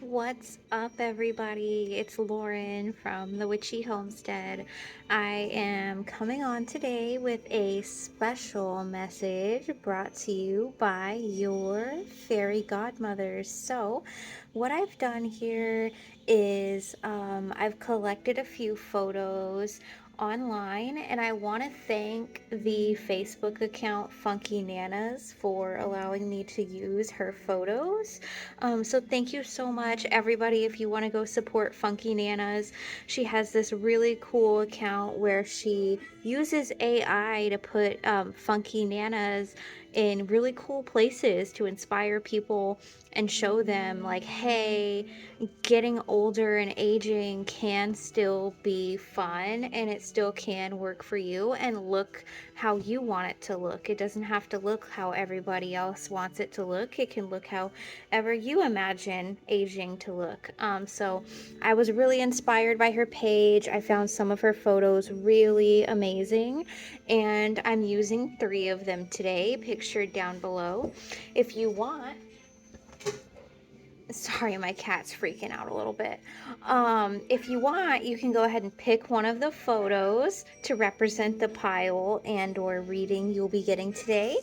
What's up, everybody? It's Lauren from the Witchy Homestead. I am coming on today with a special message brought to you by your fairy godmothers. So, what I've done here is I've collected a few photos online, and I want to thank the Facebook account Funky Nanas for allowing me to use her photos. So thank you so much, everybody. If you want to go support Funky Nanas, she has this really cool account where she uses AI to put Funky Nanas in really cool places to inspire people and show them, like, hey, getting older and aging can still be fun and it still can work for you and look how you want it to look. It doesn't have to look how everybody else wants it to look. It can look however you imagine aging to look. So I was really inspired by her page. I found some of her photos really amazing, and I'm using 3 of them today, pictured down below. If you want, sorry, my cat's freaking out a little bit. If you want, you can go ahead and pick one of the photos to represent the pile and or reading you'll be getting today,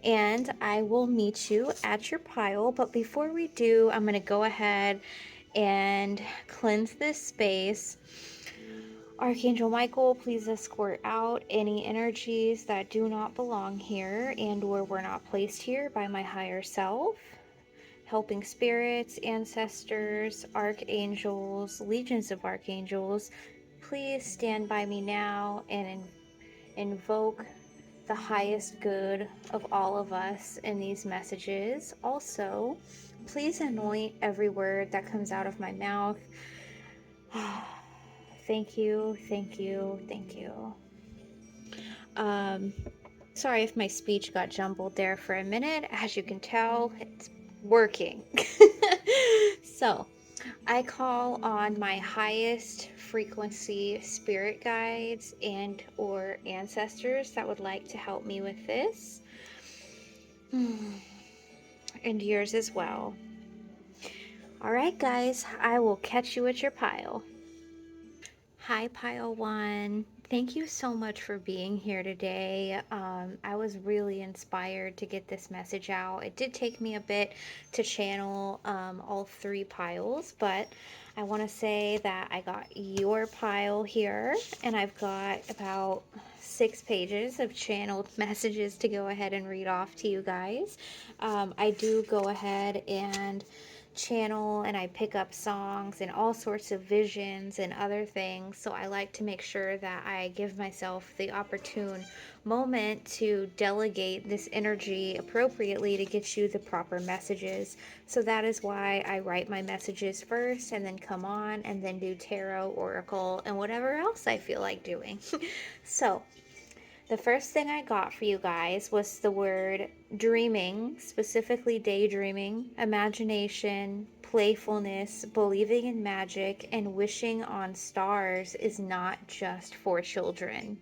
and I will meet you at your pile. But before we do, I'm going to go ahead and cleanse this space. Archangel Michael, please escort out any energies that do not belong here and or were not placed here by my higher self. Helping spirits, ancestors, archangels, legions of archangels, please stand by me now and invoke the highest good of all of us in these messages. Also, please anoint every word that comes out of my mouth. Thank you, thank you, thank you. Sorry if my speech got jumbled there for a minute. As you can tell, it's working. So, I call on my highest frequency spirit guides and or ancestors that would like to help me with this. And yours as well. Alright guys, I will catch you at your pile. Hi, Pile One. Thank you so much for being here today. I was really inspired to get this message out. It did take me a bit to channel all 3 piles, but I want to say that I got your pile here, and I've got about 6 pages of channeled messages to go ahead and read off to you guys. I do go ahead and channel, and I pick up songs and all sorts of visions and other things, so I like to make sure that I give myself the opportune moment to delegate this energy appropriately to get you the proper messages. So that is why I write my messages first and then come on and then do tarot, oracle, and whatever else I feel like doing. So the first thing I got for you guys was the word dreaming, specifically daydreaming, imagination, playfulness, believing in magic, and wishing on stars is not just for children.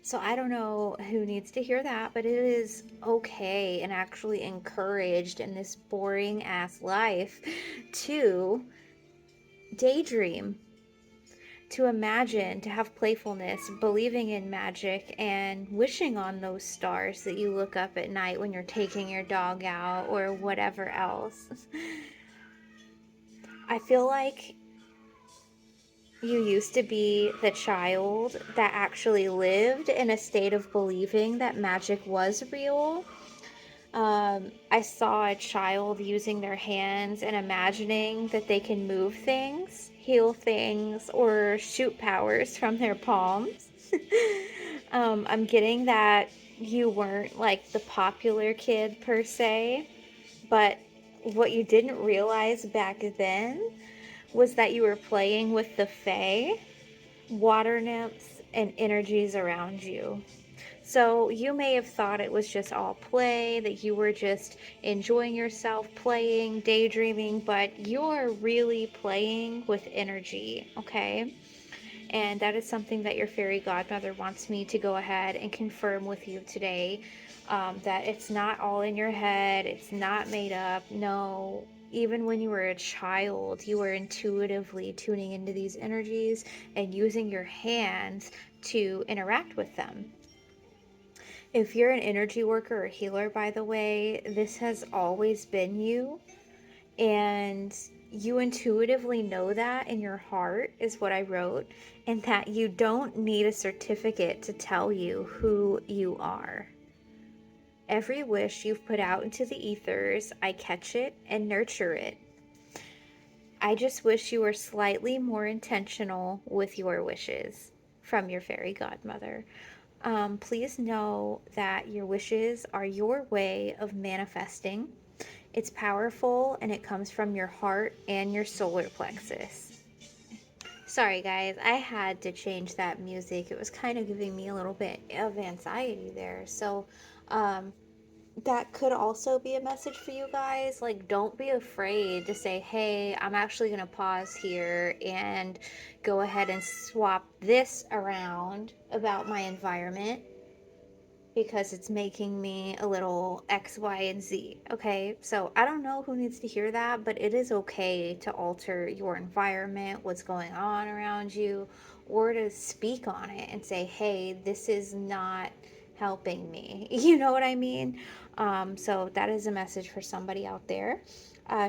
So I don't know who needs to hear that, but it is okay and actually encouraged in this boring ass life to daydream, to imagine, to have playfulness, believing in magic, and wishing on those stars that you look up at night when you're taking your dog out or whatever else. I feel like you used to be the child that actually lived in a state of believing that magic was real. I saw a child using their hands and imagining that they can move things, heal things, or shoot powers from their palms. I'm getting that you weren't like the popular kid per se, but what you didn't realize back then was that you were playing with the fae, water nymphs, and energies around you. So you may have thought it was just all play, that you were just enjoying yourself playing, daydreaming, but you're really playing with energy, okay? And that is something that your fairy godmother wants me to go ahead and confirm with you today. that it's not all in your head, it's not made up. No, even when you were a child, you were intuitively tuning into these energies and using your hands to interact with them. If you're an energy worker or healer, by the way, this has always been you. And you intuitively know that in your heart, is what I wrote, and that you don't need a certificate to tell you who you are. Every wish you've put out into the ethers, I catch it and nurture it. I just wish you were slightly more intentional with your wishes. From your fairy godmother. Please know that your wishes are your way of manifesting. It's powerful and it comes from your heart and your solar plexus. Sorry guys, I had to change that music. It was kind of giving me a little bit of anxiety there. So, that could also be a message for you guys. Like, don't be afraid to say, hey, I'm actually going to pause here and go ahead and swap this around about my environment because it's making me a little X, Y, and Z. Okay, so I don't know who needs to hear that, but it is okay to alter your environment, what's going on around you, or to speak on it and say, hey, this is not helping me. You know what I mean? So that is a message for somebody out there.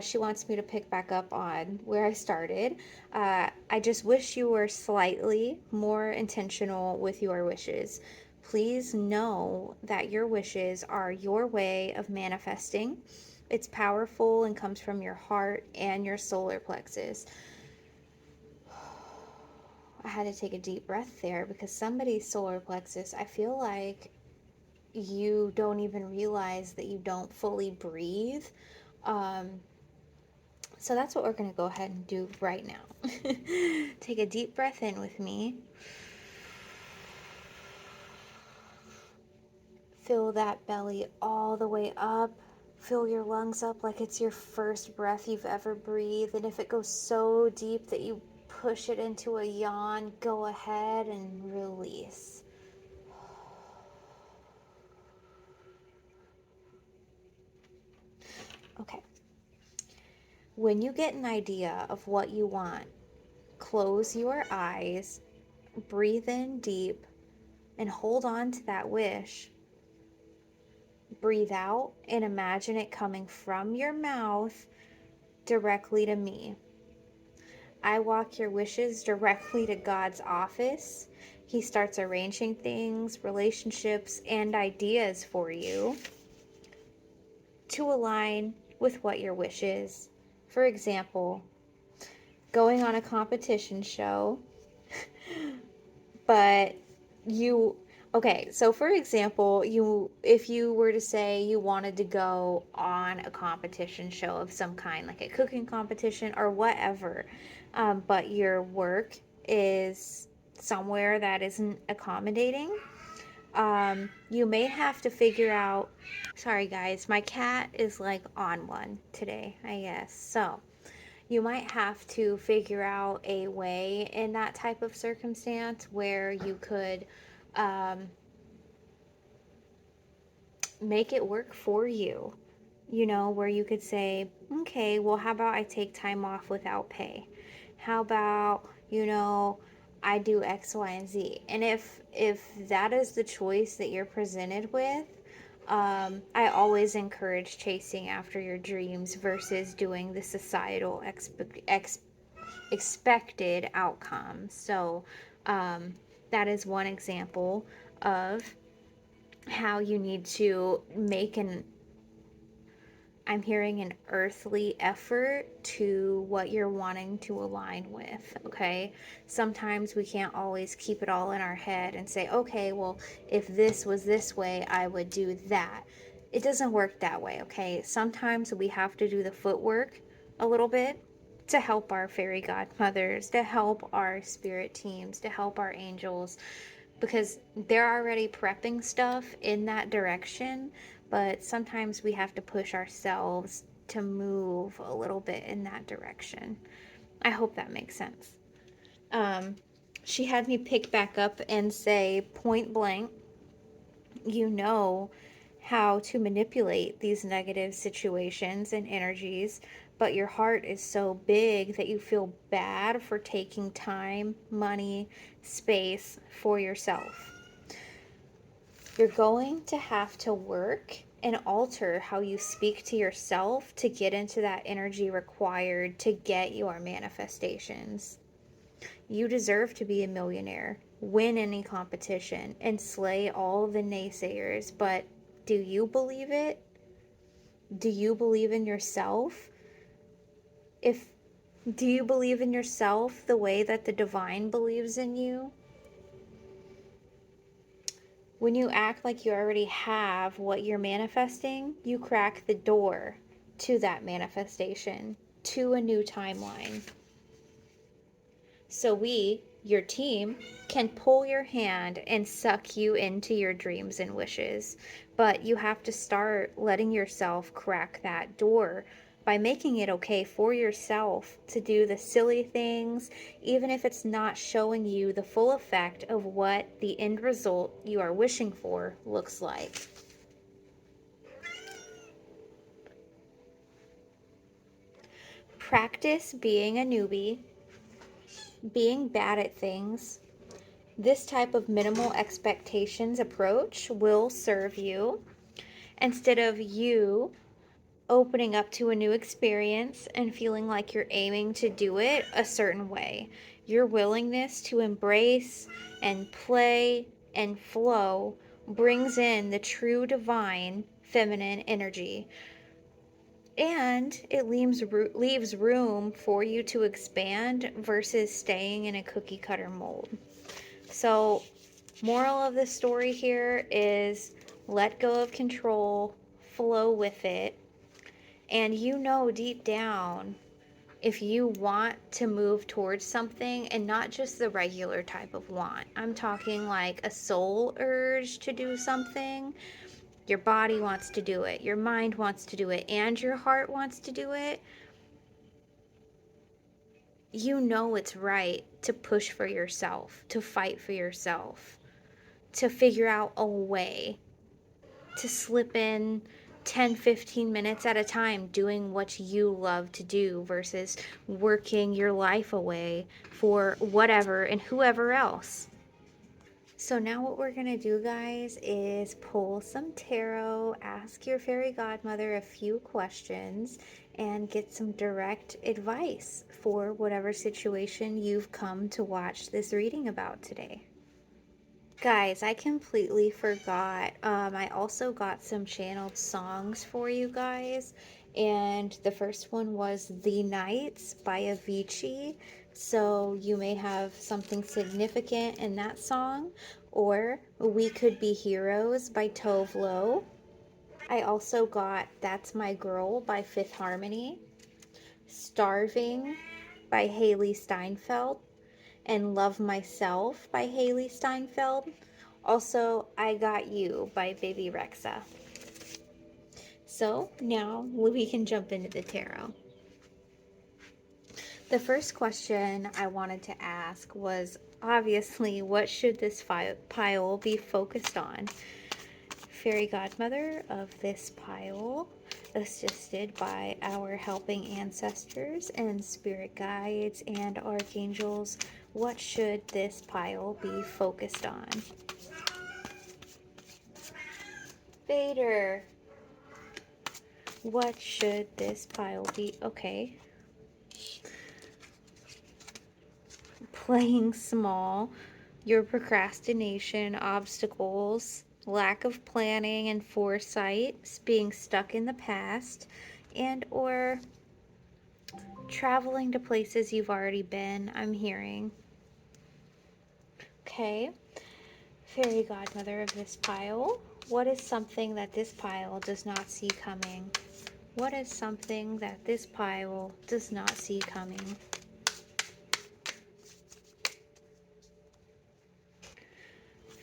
She wants me to pick back up on where I started. I just wish you were slightly more intentional with your wishes. Please know that your wishes are your way of manifesting. It's powerful and comes from your heart and your solar plexus. I had to take a deep breath there because somebody's solar plexus, I feel like you don't even realize that you don't fully breathe. So that's what we're going to go ahead and do right now. Take a deep breath in with me. Fill that belly all the way up. Fill your lungs up like it's your first breath you've ever breathed. And if it goes so deep that you push it into a yawn, go ahead and release. Okay. When you get an idea of what you want, close your eyes, breathe in deep, and hold on to that wish. Breathe out and imagine it coming from your mouth directly to me. I walk your wishes directly to God's office. He starts arranging things, relationships, and ideas for you to align with what your wish is. For example, going on a competition show, but you okay, so for example, if you were to say you wanted to go on a competition show of some kind, like a cooking competition or whatever, but your work is somewhere that isn't accommodating, you may have to figure out. Sorry guys, my cat is like on one today, I guess. So you might have to figure out a way in that type of circumstance where you could um, make it work for you. You know, where you could say, okay, well, how about I take time off without pay? How about, I do X, Y, and Z? And if that is the choice that you're presented with, I always encourage chasing after your dreams versus doing the societal expected outcome. So that is one example of how you need to make I'm hearing an earthly effort to what you're wanting to align with, okay? Sometimes we can't always keep it all in our head and say, okay, well, if this was this way, I would do that. It doesn't work that way, okay? Sometimes we have to do the footwork a little bit to help our fairy godmothers, to help our spirit teams, to help our angels, because they're already prepping stuff in that direction, but sometimes we have to push ourselves to move a little bit in that direction. I hope that makes sense. She had me pick back up and say point blank, you know how to manipulate these negative situations and energies, but your heart is so big that you feel bad for taking time, money, space for yourself. You're going to have to work and alter how you speak to yourself to get into that energy required to get your manifestations. You deserve to be a millionaire, win any competition, and slay all the naysayers, but do you believe it? Do you believe in yourself? If Do you believe in yourself the way that the divine believes in you? When you act like you already have what you're manifesting, you crack the door to that manifestation, to a new timeline. So we, your team, can pull your hand and suck you into your dreams and wishes. But you have to start letting yourself crack that door by making it okay for yourself to do the silly things, even if it's not showing you the full effect of what the end result you are wishing for looks like. Practice being a newbie, being bad at things. This type of minimal expectations approach will serve you instead of you opening up to a new experience and feeling like you're aiming to do it a certain way. Your willingness to embrace and play and flow brings in the true divine feminine energy. And it leaves room for you to expand versus staying in a cookie cutter mold. So, moral of the story here is let go of control, flow with it, and you know deep down if you want to move towards something and not just the regular type of want. I'm talking like a soul urge to do something. Your body wants to do it, your mind wants to do it, and your heart wants to do it. You know it's right to push for yourself, to fight for yourself, to figure out a way to slip in 10-15 minutes at a time doing what you love to do versus working your life away for whatever and whoever else. So now what we're going to do, guys, is pull some tarot, ask your fairy godmother a few questions, and get some direct advice for whatever situation you've come to watch this reading about today. Guys, I completely forgot. I also got some channeled songs for you guys. And the first one was The Nights by Avicii. So you may have something significant in that song. Or We Could Be Heroes by Tove Lo. I also got That's My Girl by Fifth Harmony. Starving by Haley Steinfeld. And Love Myself by Haley Steinfeld. Also, I Got You by Baby Rexa. So now we can jump into the tarot. The first question I wanted to ask was obviously, what should this pile be focused on? Fairy Godmother of this pile, assisted by our helping ancestors and spirit guides and archangels, what should this pile be focused on? Vader, what should this pile be? Okay. Playing small, your procrastination, obstacles, lack of planning and foresight, being stuck in the past, and or traveling to places you've already been, I'm hearing. Okay. Fairy Godmother of this pile, what is something that this pile does not see coming? What is something that this pile does not see coming?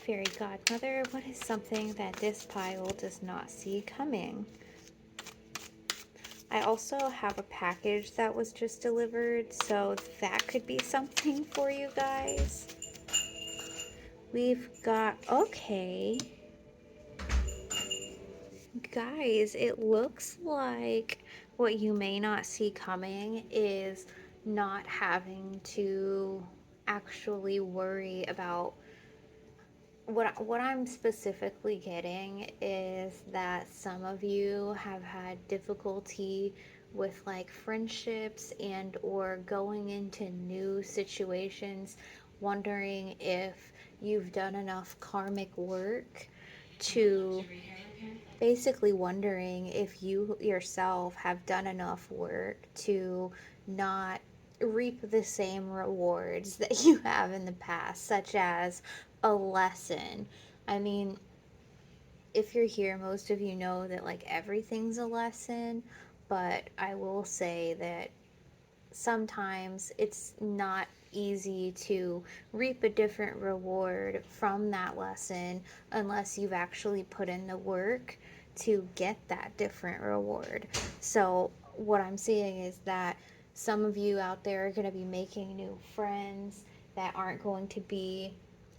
Fairy Godmother, what is something that this pile does not see coming? I also have a package that was just delivered, so that could be something for you guys. We've got, okay. Guys, it looks like what you may not see coming is not having to actually worry about what I'm specifically getting is that some of you have had difficulty with like friendships and or going into new situations, wondering if you've done enough karmic work to basically wondering if you yourself have done enough work to not reap the same rewards that you have in the past, such as a lesson. I mean, if you're here, most of you know that like everything's a lesson, but I will say that sometimes it's not easy to reap a different reward from that lesson unless you've actually put in the work to get that different reward. So, what I'm seeing is that some of you out there are going to be making new friends that aren't going to be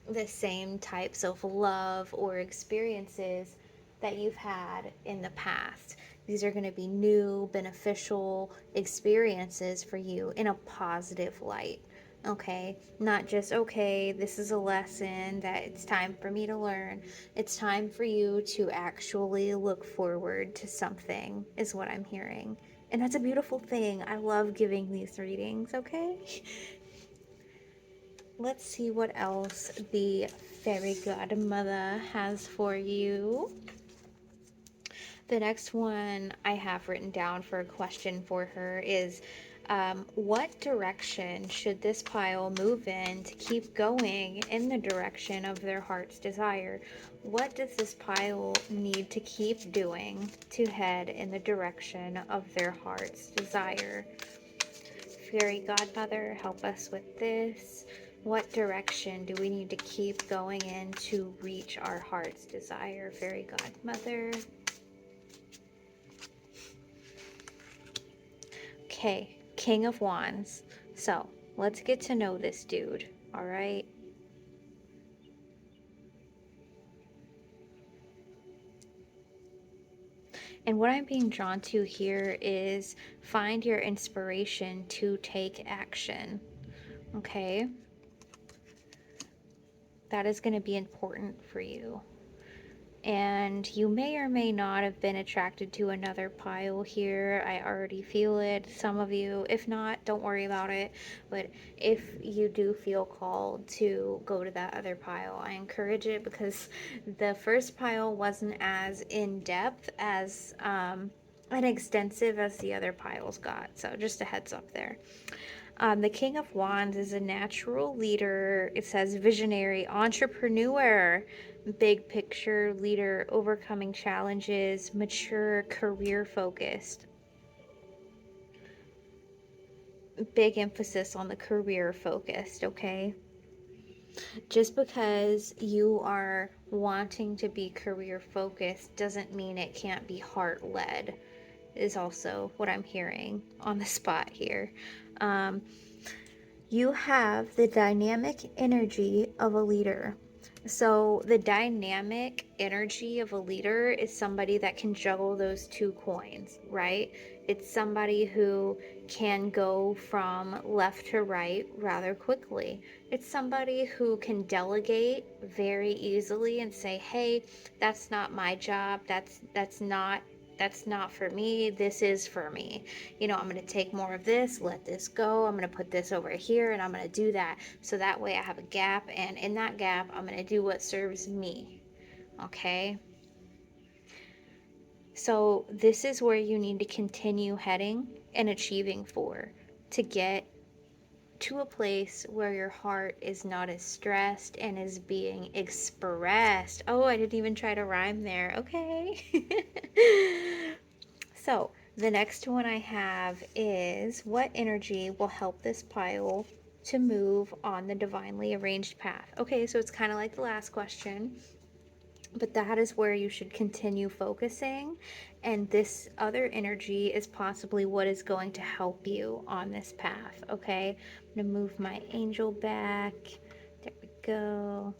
the same types of love or experiences that you've had in the past. These are going to be new, beneficial experiences for you in a positive light. Okay, not just, okay, this is a lesson that it's time for me to learn. It's time for you to actually look forward to something, is what I'm hearing. And that's a beautiful thing. I love giving these readings, okay? Let's see what else the Fairy Godmother has for you. The next one I have written down for a question for her is what direction should this pile move in to keep going in the direction of their heart's desire? What does this pile need to keep doing to head in the direction of their heart's desire? Fairy Godmother, help us with this. What direction do we need to keep going in to reach our heart's desire? Fairy Godmother. Okay, King of Wands. So, let's get to know this dude, all right? And what I'm being drawn to here is find your inspiration to take action, okay? That is going to be important for you. And you may or may not have been attracted to another pile here. I already feel it. Some of you, if not, don't worry about it. But if you do feel called to go to that other pile, I encourage it because the first pile wasn't as in depth as and extensive as the other piles got. So just a heads up there. The King of Wands is a natural leader. It says visionary, entrepreneur, big picture leader, overcoming challenges, mature, career focused. Big emphasis on the career focused, okay? Just because you are wanting to be career focused doesn't mean it can't be heart led, is also what I'm hearing on the spot here. You have the dynamic energy of a leader. So, the dynamic energy of a leader is somebody that can juggle those two coins, right? It's somebody who can go from left to right rather quickly. It's somebody who can delegate very easily and say, "Hey, that's not my job. That's not for me. This is for me. I'm going to take more of this, let this go. I'm going to put this over here and I'm going to do that. So that way I have a gap. And in that gap, I'm going to do what serves me." Okay. So this is where you need to continue heading and achieving for to get to a place where your heart is not as stressed and is being expressed. Oh, I didn't even try to rhyme there. Okay. So, the next one I have is what energy will help this pile to move on the divinely arranged path? Okay, so it's kind of like the last question, but that is where you should continue focusing. And this other energy is possibly what is going to help you on this path. Okay, I'm going to move my angel back. There we go.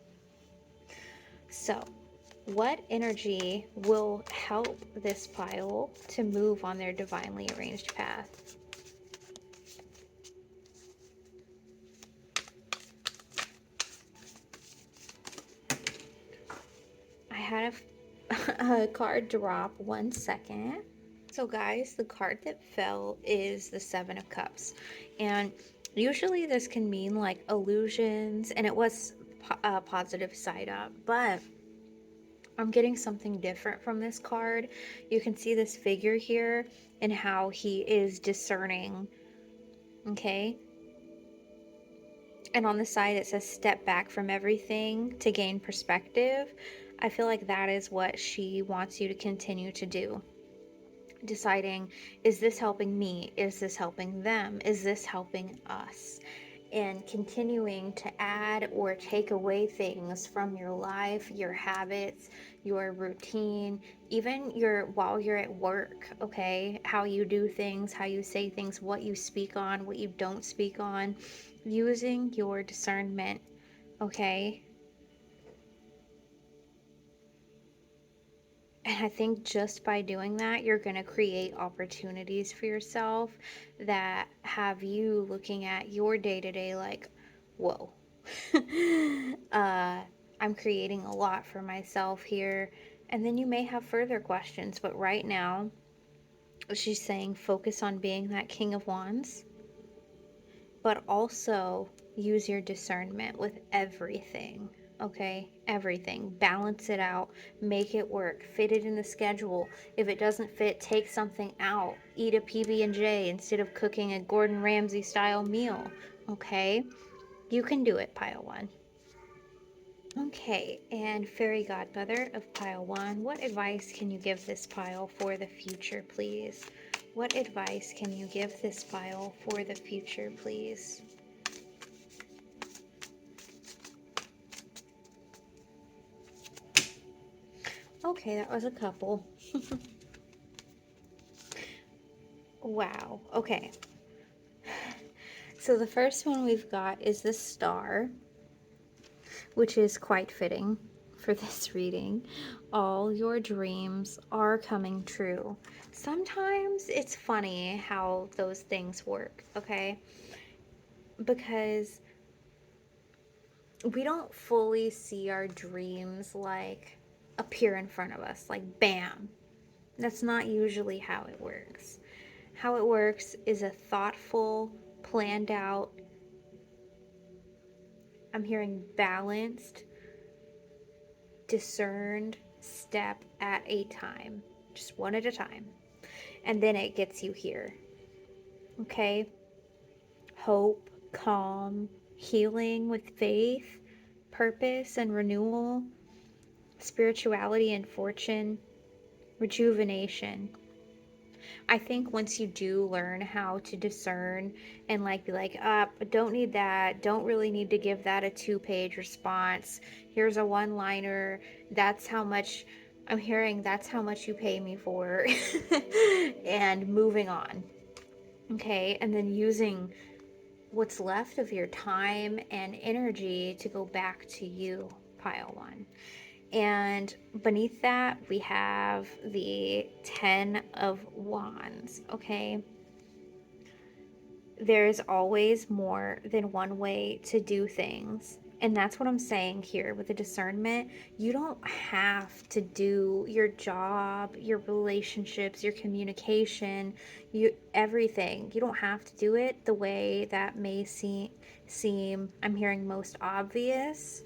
So, What energy will help this pile to move on their divinely arranged path? I had a card drop. 1 second. So guys, the card that fell is the Seven of Cups. And usually this can mean like illusions, and it was a positive side up, but I'm getting something different from this card. You can see this figure here and how he is discerning, okay? And on the side it says step back from everything to gain perspective. I feel like that is what she wants you to continue to do. Deciding, is this helping me? Is this helping them? Is this helping us? And continuing to add or take away things from your life, your habits, your routine, even while you're at work, okay? How you do things, how you say things, what you speak on, what you don't speak on, using your discernment, okay? And I think just by doing that, you're going to create opportunities for yourself that have you looking at your day to day like, whoa, I'm creating a lot for myself here. And then you may have further questions, but right now, she's saying focus on being that King of Wands, but also use your discernment with everything. Okay, everything. Balance it out, make it work, fit it in the schedule. If it doesn't fit, take something out. Eat a PB&J instead of cooking a Gordon Ramsay style meal. Okay, you can do it, pile one. Okay, and Fairy Godmother of pile one, what advice can you give this pile for the future, please? What advice can you give this pile for the future, please? Okay, that was a couple. Wow. Okay. So the first one we've got is the star, which is quite fitting for this reading. All your dreams are coming true. Sometimes it's funny how those things work, okay? Because we don't fully see our dreams like appear in front of us, like bam. That's not usually how it works. How it works is a thoughtful, planned out, I'm hearing balanced, discerned step at a time, just one at a time. And then it gets you here. Okay? Hope, calm, healing with faith, purpose and renewal, spirituality and fortune, rejuvenation. I think once you do learn how to discern and like be like, don't need that, don't really need to give that a 2-page response. Here's a one-liner. That's how much I'm hearing, that's how much you pay me for. And moving on. Okay, and then using what's left of your time and energy to go back to you, pile one. And beneath that, we have the 10 of Wands, okay? There's always more than one way to do things. And that's what I'm saying here with the discernment. You don't have to do your job, your relationships, your communication, everything. You don't have to do it the way that may seem I'm hearing most obvious.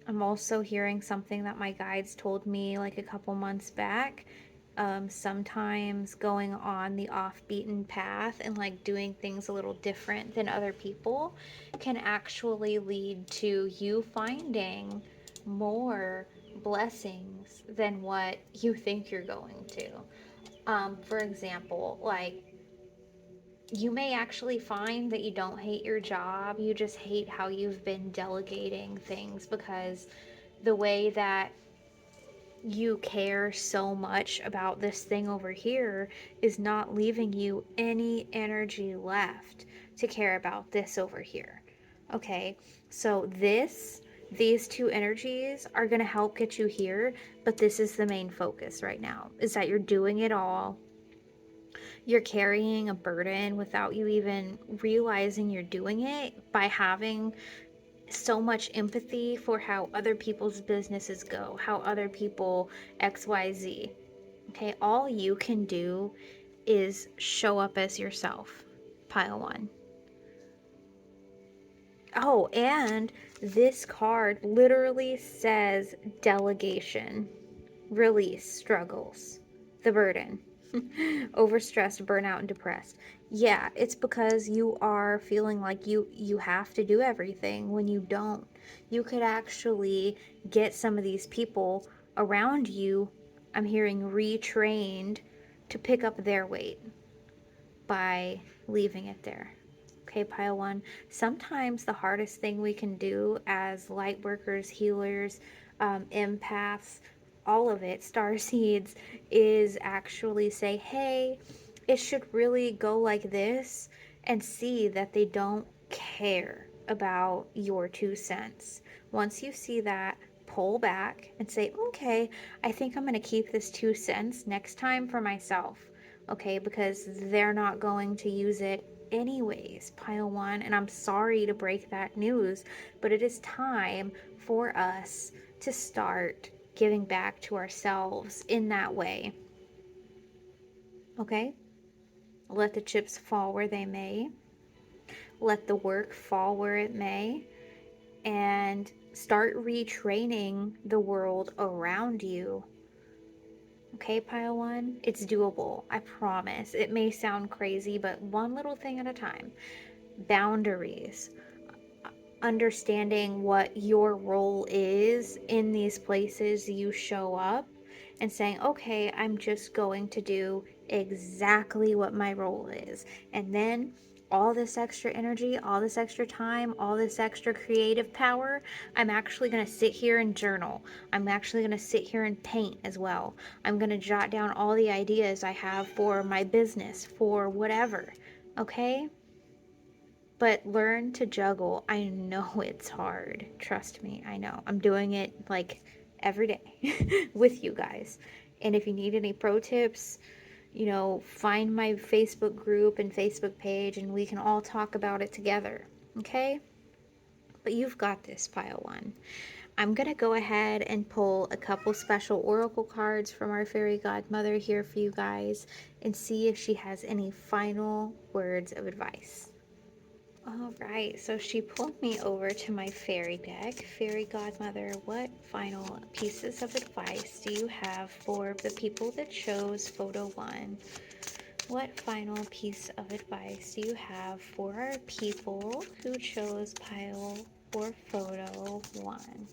I'm also hearing something that my guides told me like a couple months back. Sometimes going on the off-beaten path and like doing things a little different than other people can actually lead to you finding more blessings than what you think you're going to. For example, like you may actually find that you don't hate your job, you just hate how you've been delegating things because the way that you care so much about this thing over here is not leaving you any energy left to care about this over here. Okay, so this These two energies are going to help get you here, but this is the main focus right now, is that you're doing it all. You're carrying a burden without you even realizing you're doing it by having so much empathy for how other people's businesses go, how other people XYZ. Okay, all you can do is show up as yourself. Pile one. Oh, and this card literally says delegation, release struggles, the burden, overstressed, burnout, and depressed. Yeah, it's because you are feeling like you have to do everything when you don't. You could actually get some of these people around you, I'm hearing, retrained to pick up their weight by leaving it there. Okay, pile one. Sometimes the hardest thing we can do as light workers, healers, empaths, all of it, star seeds, is actually say, hey, it should really go like this, and see that they don't care about your 2 cents. Once you see that, pull back and say, okay, I think I'm going to keep this 2 cents next time for myself. Okay, because they're not going to use it anyways, pile one. And I'm sorry to break that news, but it is time for us to start giving back to ourselves in that way. Okay? Let the chips fall where they may. Let the work fall where it may. And start retraining the world around you. Okay, pile one, it's doable. I promise. It may sound crazy, but one little thing at a time. Boundaries. Understanding what your role is in these places you show up and saying, okay, I'm just going to do exactly what my role is. And then all this extra energy, all this extra time, all this extra creative power, I'm actually going to sit here and journal. I'm actually going to sit here and paint as well. I'm going to jot down all the ideas I have for my business, for whatever. Okay? But learn to juggle. I know it's hard. Trust me, I know. I'm doing it like every day with you guys. And if you need any pro tips, find my Facebook group and Facebook page and we can all talk about it together. Okay? But you've got this, pile one. I'm going to go ahead and pull a couple special oracle cards from our fairy godmother here for you guys and see if she has any final words of advice. All right, so she pulled me over to my fairy deck. Fairy Godmother, what final pieces of advice do you have for the people that chose photo one? What final piece of advice do you have for our people who chose pile or photo one?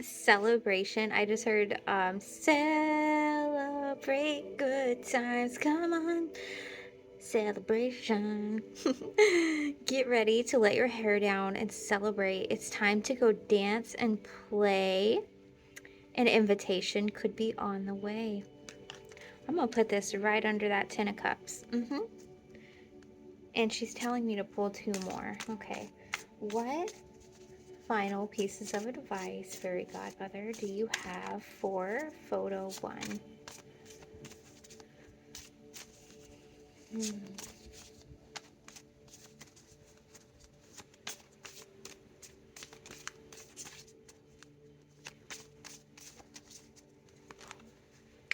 Celebration. I just heard celebrate good times. Come on. Celebration. Get ready to let your hair down and celebrate. It's time to go dance and play. An invitation could be on the way. I'm going to put this right under that 10 of cups. And she's telling me to pull 2 more. Okay. What final pieces of advice, Fairy Godmother, do you have for photo one?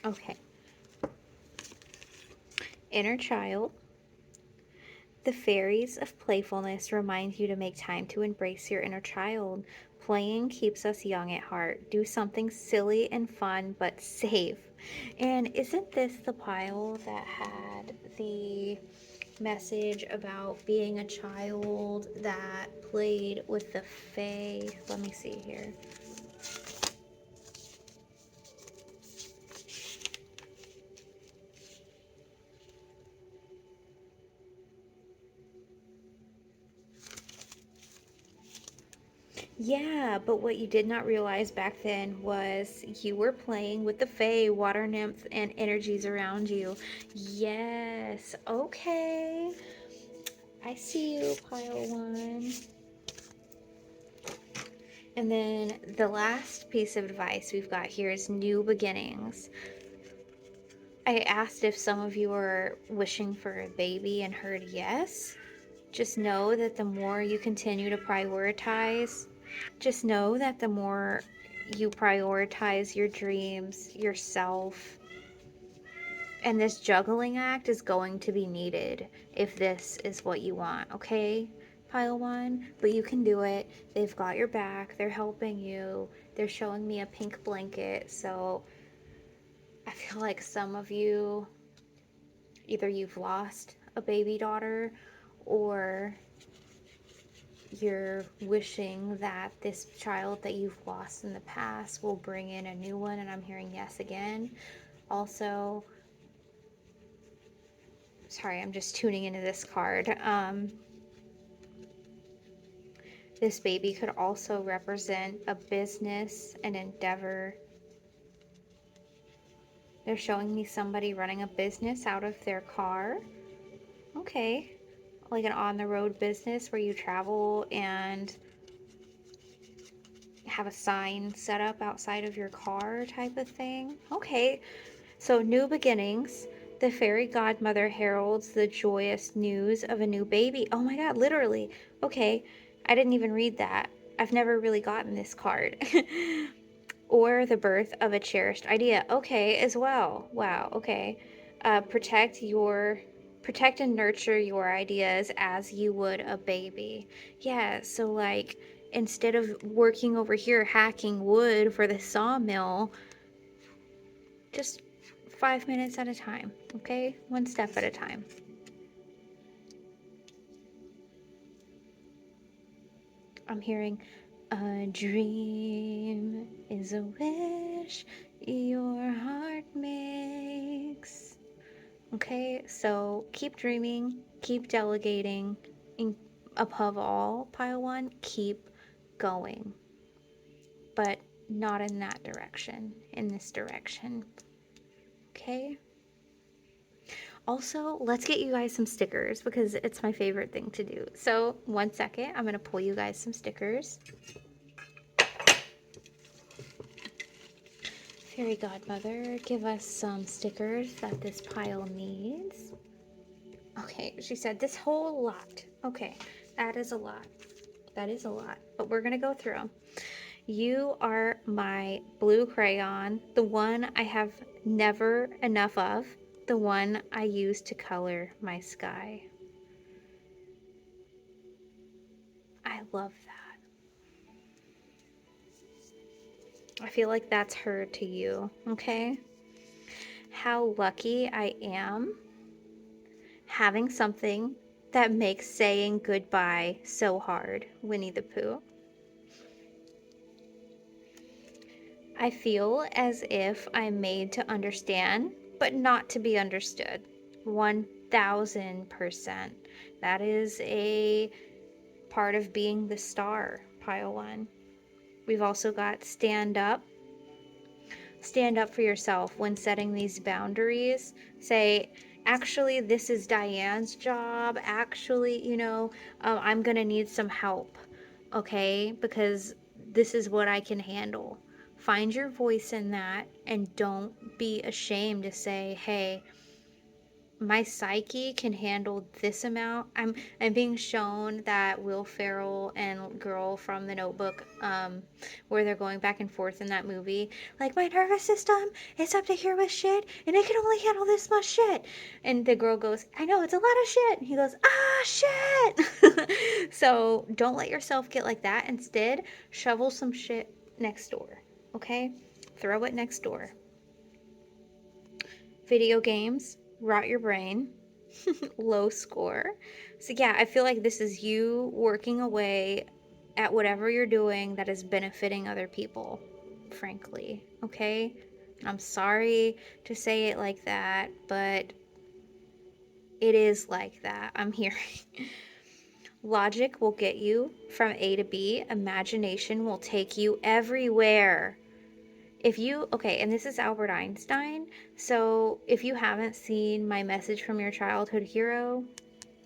Okay. Inner child. The fairies of playfulness remind you to make time to embrace your inner child. Playing keeps us young at heart. Do something silly and fun, but safe. And isn't this the pile that had the message about being a child that played with the fae? Let me see here. Yeah, but what you did not realize back then was you were playing with the Fae, water nymph, and energies around you. Yes, okay. I see you, pile one. And then the last piece of advice we've got here is new beginnings. I asked if some of you were wishing for a baby and heard yes. Just know that the more you continue to prioritize, just know that the more you prioritize your dreams, yourself, and this juggling act is going to be needed if this is what you want, okay? Pile one, but you can do it. They've got your back. They're helping you. They're showing me a pink blanket. So I feel like some of you, either you've lost a baby daughter or you're wishing that this child that you've lost in the past will bring in a new one, and I'm hearing yes again. Also, sorry, I'm just tuning into this card. This baby could also represent a business, an endeavor. They're showing me somebody running a business out of their car. Okay. Like an on the road business where you travel and have a sign set up outside of your car type of thing. Okay. So, new beginnings. The fairy godmother heralds the joyous news of a new baby. Oh my god, literally. Okay. I didn't even read that. I've never really gotten this card. Or the birth of a cherished idea. Okay, as well. Wow. Okay. Protect and nurture your ideas as you would a baby. Yeah. So like instead of working over here hacking wood for the sawmill, just 5 minutes at a time. Okay, one step at a time. I'm hearing a dream is a wish your heart makes. Okay, so keep dreaming, keep delegating, and above all, pile one, keep going. But not in that direction, in this direction. Okay? Also, let's get you guys some stickers because it's my favorite thing to do. So, 1 second, I'm going to pull you guys some stickers. Fairy Godmother, give us some stickers that this pile needs. Okay, she said this whole lot. Okay, that is a lot. That is a lot, but we're going to go through them. You are my blue crayon, the one I have never enough of, the one I use to color my sky. I love that. I feel like that's her to you, okay? How lucky I am having something that makes saying goodbye so hard, Winnie the Pooh. I feel as if I'm made to understand, but not to be understood. 1000%. That is a part of being the star, pile one. We've also got stand up. Stand up for yourself when setting these boundaries. Say, actually, this is Diane's job. Actually, I'm going to need some help, okay? Because this is what I can handle. Find your voice in that and don't be ashamed to say, hey, my psyche can handle this amount. I'm being shown that Will Ferrell and girl from The Notebook, where they're going back and forth in that movie, like my nervous system is up to here with shit, and it can only handle this much shit. And the girl goes, I know it's a lot of shit. And he goes, ah, shit. So don't let yourself get like that. Instead, shovel some shit next door. Okay, throw it next door. Video games rot your brain. Low score. So yeah, I feel like this is you working away at whatever you're doing that is benefiting other people, frankly. Okay? I'm sorry to say it like that, but it is like that. I'm hearing. Logic will get you from A to B. Imagination will take you everywhere. If you, okay, and this is Albert Einstein. So if you haven't seen my message from your childhood hero,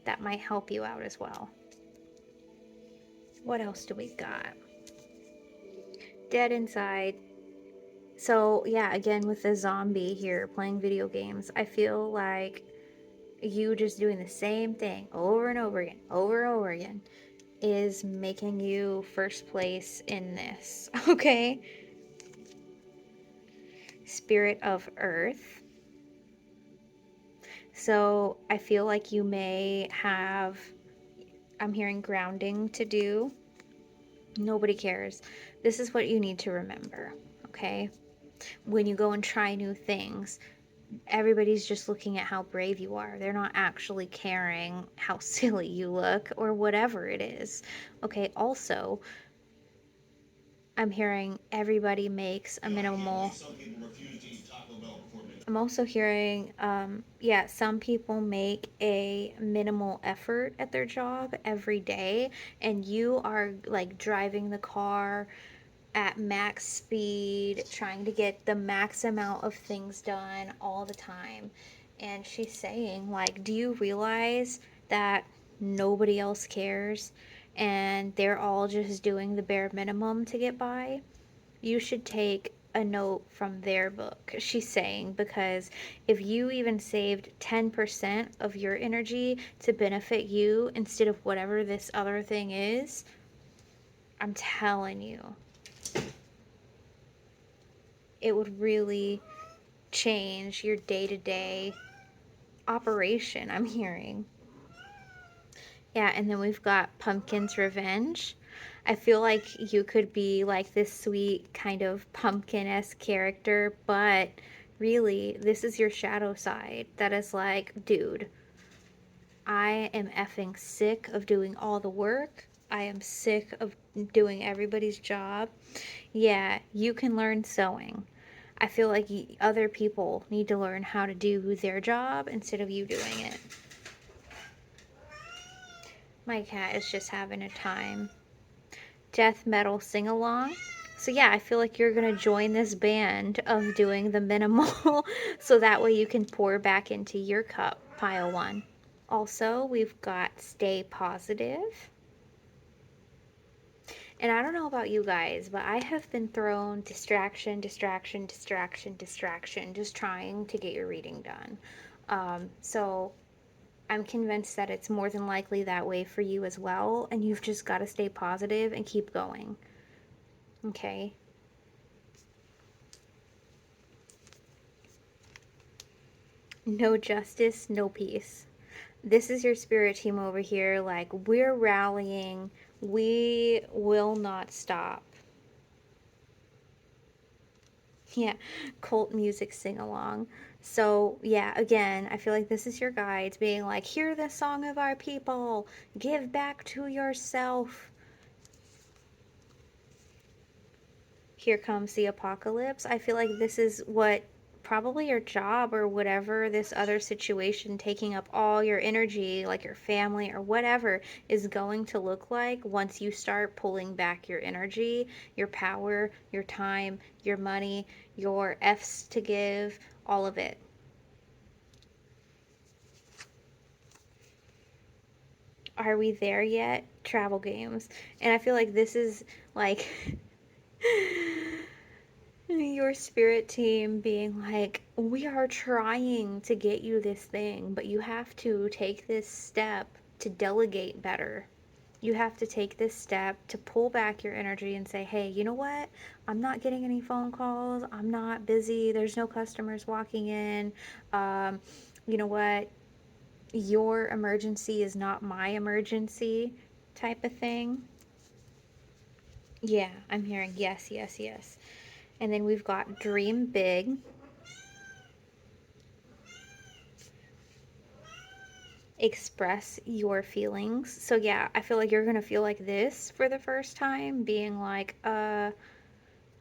that might help you out as well. What else do we got? Dead inside. So yeah, again with the zombie here playing video games, I feel like you just doing the same thing over and over again, over and over again, is making you first place in this. Okay? Spirit of Earth. So I feel like you may have, I'm hearing grounding to do. Nobody cares. This is what you need to remember, okay? When you go and try new things, everybody's just looking at how brave you are. They're not actually caring how silly you look or whatever it is. Okay, also, I'm hearing everybody makes a minimal. I'm also hearing, yeah, some people make a minimal effort at their job every day, and you are like driving the car at max speed, trying to get the max amount of things done all the time. And she's saying, like, do you realize that nobody else cares and they're all just doing the bare minimum to get by? You should take a note from their book, she's saying, because if you even saved 10% of your energy to benefit you instead of whatever this other thing is, I'm telling you, it would really change your day to day operation, I'm hearing. Yeah, and then we've got Pumpkin's Revenge. I feel like you could be like this sweet kind of pumpkin-esque character, but really, this is your shadow side that is like, dude, I am effing sick of doing all the work. I am sick of doing everybody's job. Yeah, you can learn sewing. I feel like other people need to learn how to do their job instead of you doing it. My cat is just having a time. Death metal sing along. So yeah, I feel like you're gonna join this band of doing the minimal so that way you can pour back into your cup, pile one. Also, we've got stay positive. And I don't know about you guys, but I have been thrown distraction, distraction, distraction, distraction, just trying to get your reading done. So I'm convinced that it's more than likely that way for you as well, and you've just got to stay positive and keep going. Okay? No justice, no peace. This is your spirit team over here. Like, we're rallying. We will not stop. Yeah, cult music sing along. So, yeah, again, I feel like this is your guides being like, hear the song of our people, give back to yourself. Here comes the apocalypse. I feel like this is what probably your job or whatever, this other situation taking up all your energy, like your family or whatever, is going to look like once you start pulling back your energy, your power, your time, your money, your F's to give, all of it. Are we there yet? Travel games. And I feel like this is like your spirit team being like, we are trying to get you this thing, but you have to take this step to delegate better. You have to take this step to pull back your energy and say, hey, you know what? I'm not getting any phone calls. I'm not busy. There's no customers walking in. You know what? Your emergency is not my emergency, type of thing. Yeah, I'm hearing yes, yes, yes. And then we've got dream big. Express your feelings. So yeah, I feel like you're gonna feel like this for the first time, being like,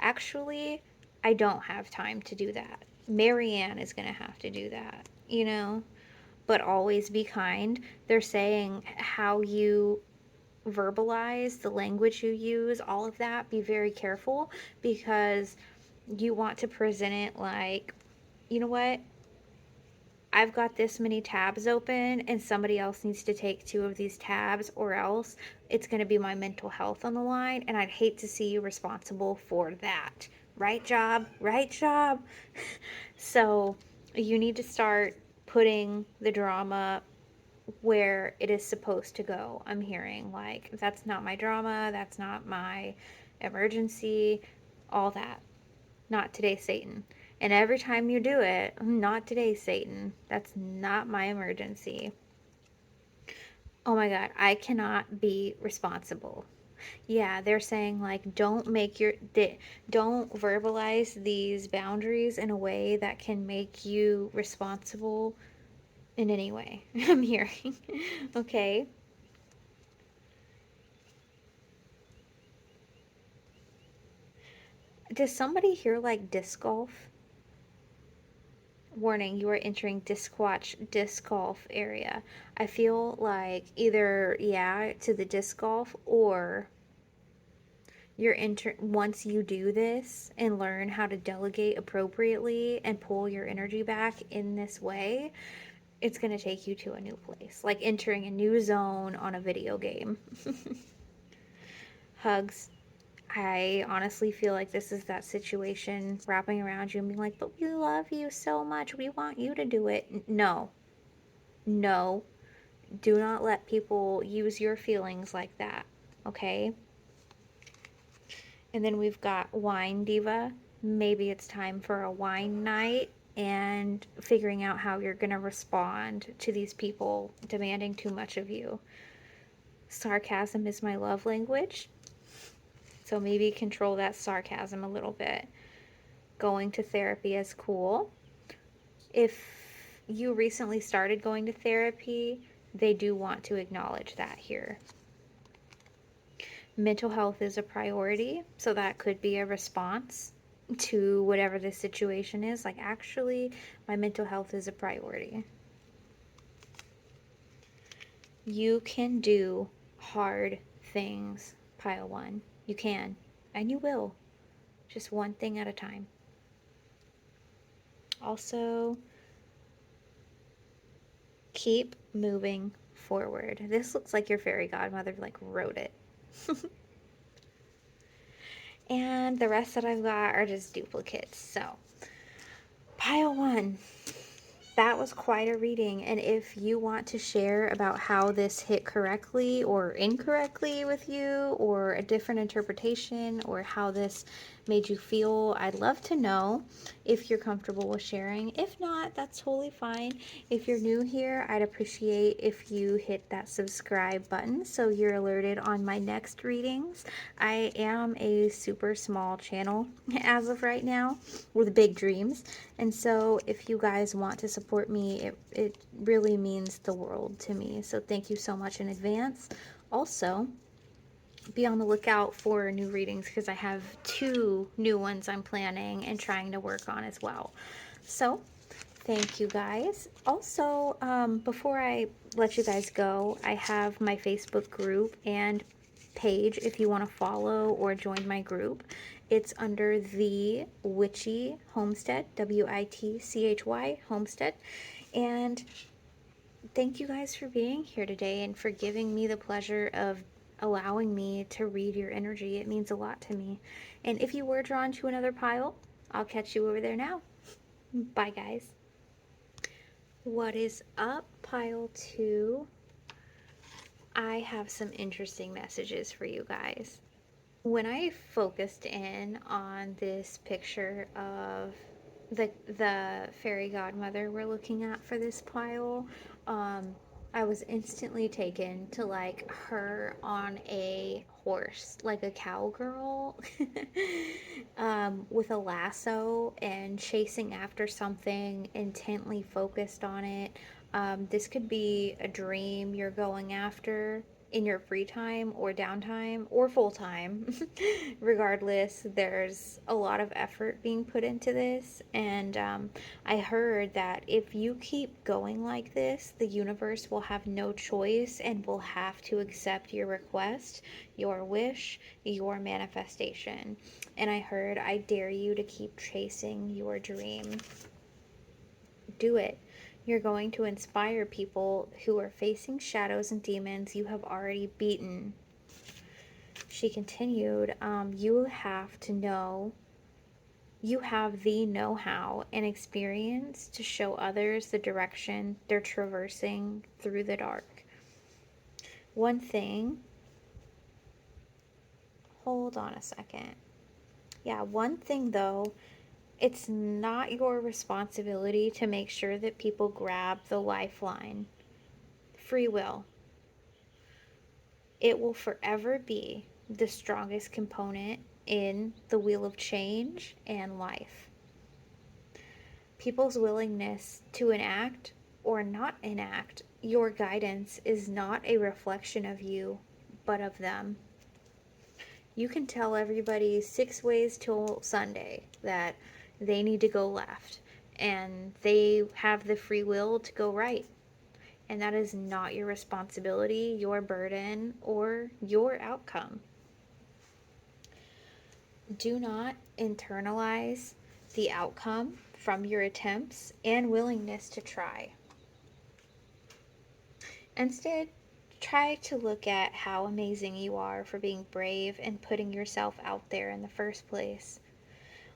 actually, I don't have time to do that. Marianne is gonna have to do that, you know? But always be kind. They're saying how you verbalize, the language you use, all of that. Be very careful because you want to present it like, you know what? I've got this many tabs open and somebody else needs to take two of these tabs, or else it's going to be my mental health on the line, and I'd hate to see you responsible for that. Right job, right job. So you need to start putting the drama where it is supposed to go. I'm hearing like, that's not my drama, that's not my emergency, all that. Not today, Satan. And every time you do it, not today, Satan. That's not my emergency. Oh my God, I cannot be responsible. Yeah, they're saying like don't verbalize these boundaries in a way that can make you responsible in any way. I'm hearing. Okay. Does somebody here like disc golf? Warning, you are entering disc golf area. I feel like either, yeah, to the disc golf, or once you do this and learn how to delegate appropriately and pull your energy back in this way, it's going to take you to a new place, like entering a new zone on a video game. Hugs. I honestly feel like this is that situation wrapping around you and being like, but we love you so much. We want you to do it. No, no, do not let people use your feelings like that. Okay? And then we've got Wine Diva. Maybe it's time for a wine night and figuring out how you're going to respond to these people demanding too much of you. Sarcasm is my love language. So maybe control that sarcasm a little bit. Going to therapy is cool. If you recently started going to therapy, they do want to acknowledge that here. Mental health is a priority, so that could be a response to whatever the situation is. Like, actually, my mental health is a priority. You can do hard things, pile one. You can, and you will. Just one thing at a time. Also, keep moving forward. This looks like your fairy godmother like wrote it. And the rest that I've got are just duplicates. So, pile one. That was quite a reading. And if you want to share about how this hit correctly or incorrectly with you, or a different interpretation, or how this made you feel, I'd love to know if you're comfortable with sharing. If not, that's totally fine. If you're new here, I'd appreciate if you hit that subscribe button so you're alerted on my next readings. I am a super small channel as of right now with big dreams. And so if you guys want to support me, it really means the world to me. So thank you so much in advance. Also, be on the lookout for new readings because I have 2 new ones I'm planning and trying to work on as well. So thank you guys. Also, before I let you guys go, I have my Facebook group and page if you want to follow or join my group. It's under the Witchy Homestead, WITCHY Homestead. And thank you guys for being here today and for giving me the pleasure of allowing me to read your energy. It means a lot to me. And if you were drawn to another pile, I'll catch you over there now. Bye, guys. What is up, pile 2? I have some interesting messages for you guys. When I focused in on this picture of the fairy godmother we're looking at for this pile, I was instantly taken to like her on a horse, like a cowgirl, with a lasso and chasing after something, intently focused on it. This could be a dream you're going after. in your free time or downtime or full time. Regardless, there's a lot of effort being put into this. And I heard that if you keep going like this, the universe will have no choice and will have to accept your request, your wish, your manifestation. And I heard, I dare you to keep chasing your dream. Do it. You're going to inspire people who are facing shadows and demons you have already beaten. She continued, you have to know, you have the know how and experience to show others the direction they're traversing through the dark. One thing, hold on a second. Yeah, one thing though, it's not your responsibility to make sure that people grab the lifeline. Free will. It will forever be the strongest component in the wheel of change and life. People's willingness to enact or not enact your guidance is not a reflection of you, but of them. You can tell everybody 6 ways till Sunday that they need to go left, and they have the free will to go right. And that is not your responsibility, your burden, or your outcome. Do not internalize the outcome from your attempts and willingness to try. Instead, try to look at how amazing you are for being brave and putting yourself out there in the first place.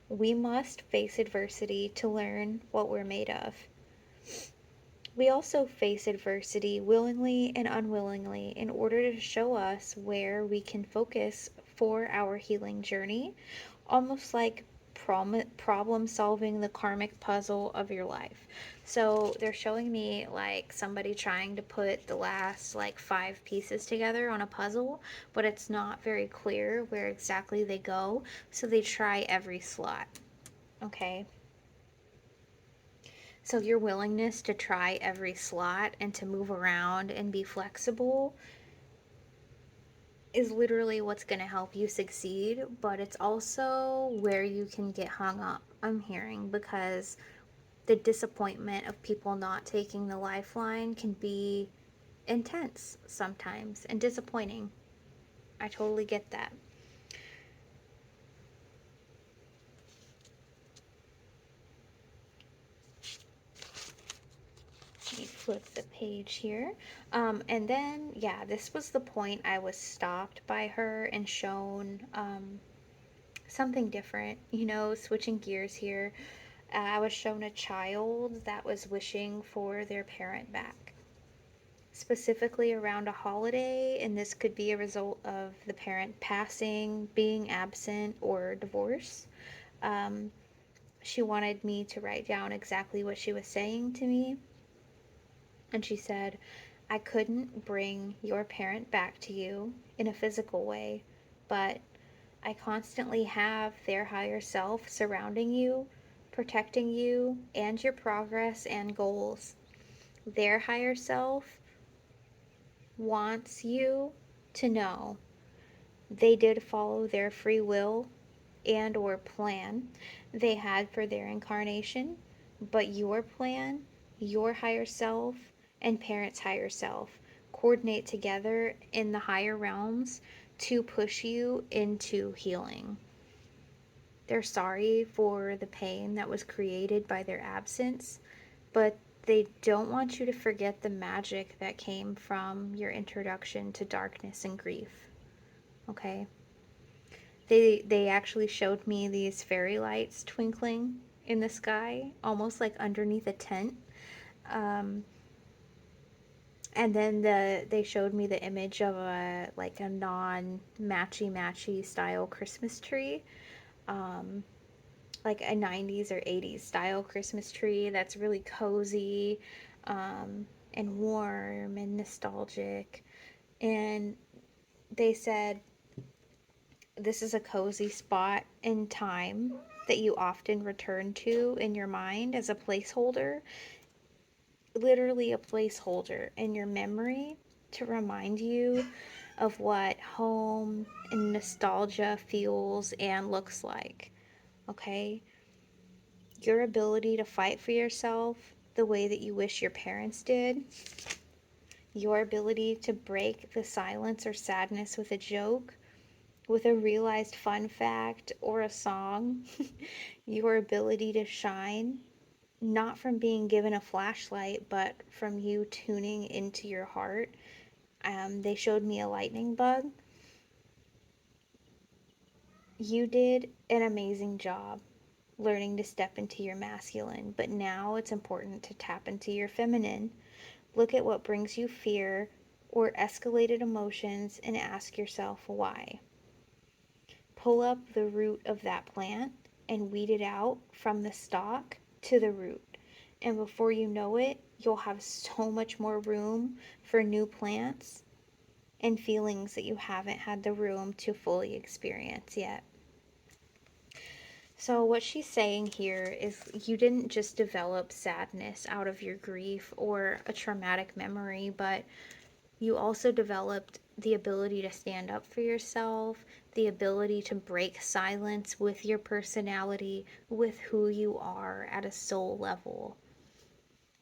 We must face adversity to learn what we're made of. We also face adversity willingly and unwillingly in order to show us where we can focus for our healing journey, almost like problem solving the karmic puzzle of your life. So they're showing me like somebody trying to put the last like 5 pieces together on a puzzle, but it's not very clear where exactly they go, so they try every slot. Okay. So your willingness to try every slot and to move around and be flexible is literally what's going to help you succeed, but it's also where you can get hung up, I'm hearing, because the disappointment of people not taking the lifeline can be intense sometimes and disappointing. I totally get that. Let me flip the page here. And then, yeah, this was the point I was stopped by her and shown something different, switching gears here. I was shown a child that was wishing for their parent back, specifically around a holiday, and this could be a result of the parent passing, being absent, or divorce. Um, she wanted me to write down exactly what she was saying to me. And she said, I couldn't bring your parent back to you in a physical way, but I constantly have their higher self surrounding you, protecting you and your progress and goals. Their higher self wants you to know they did follow their free will and or plan they had for their incarnation, but your plan, your higher self, and parents' higher self coordinate together in the higher realms to push you into healing. They're sorry for the pain that was created by their absence, but they don't want you to forget the magic that came from your introduction to darkness and grief. Okay? They actually showed me these fairy lights twinkling in the sky, almost like underneath a tent. Um, and then they showed me the image of a non matchy style Christmas tree, like a 90s or 80s style Christmas tree that's really cozy, and warm and nostalgic. And they said this is a cozy spot in time that you often return to in your mind as a placeholder, literally a placeholder in your memory to remind you of what home and nostalgia feels and looks like. Okay? Your ability to fight for yourself the way that you wish your parents did, your ability to break the silence or sadness with a joke, with a realized fun fact or a song, your ability to shine, not from being given a flashlight, but from you tuning into your heart. They showed me a lightning bug. You did an amazing job learning to step into your masculine, but now it's important to tap into your feminine. Look at what brings you fear or escalated emotions and ask yourself why. Pull up the root of that plant and weed it out from the stalk to the root. And before you know it, you'll have so much more room for new plants and feelings that you haven't had the room to fully experience yet. So, what she's saying here is you didn't just develop sadness out of your grief or a traumatic memory, but you also developed the ability to stand up for yourself, the ability to break silence with your personality, with who you are at a soul level.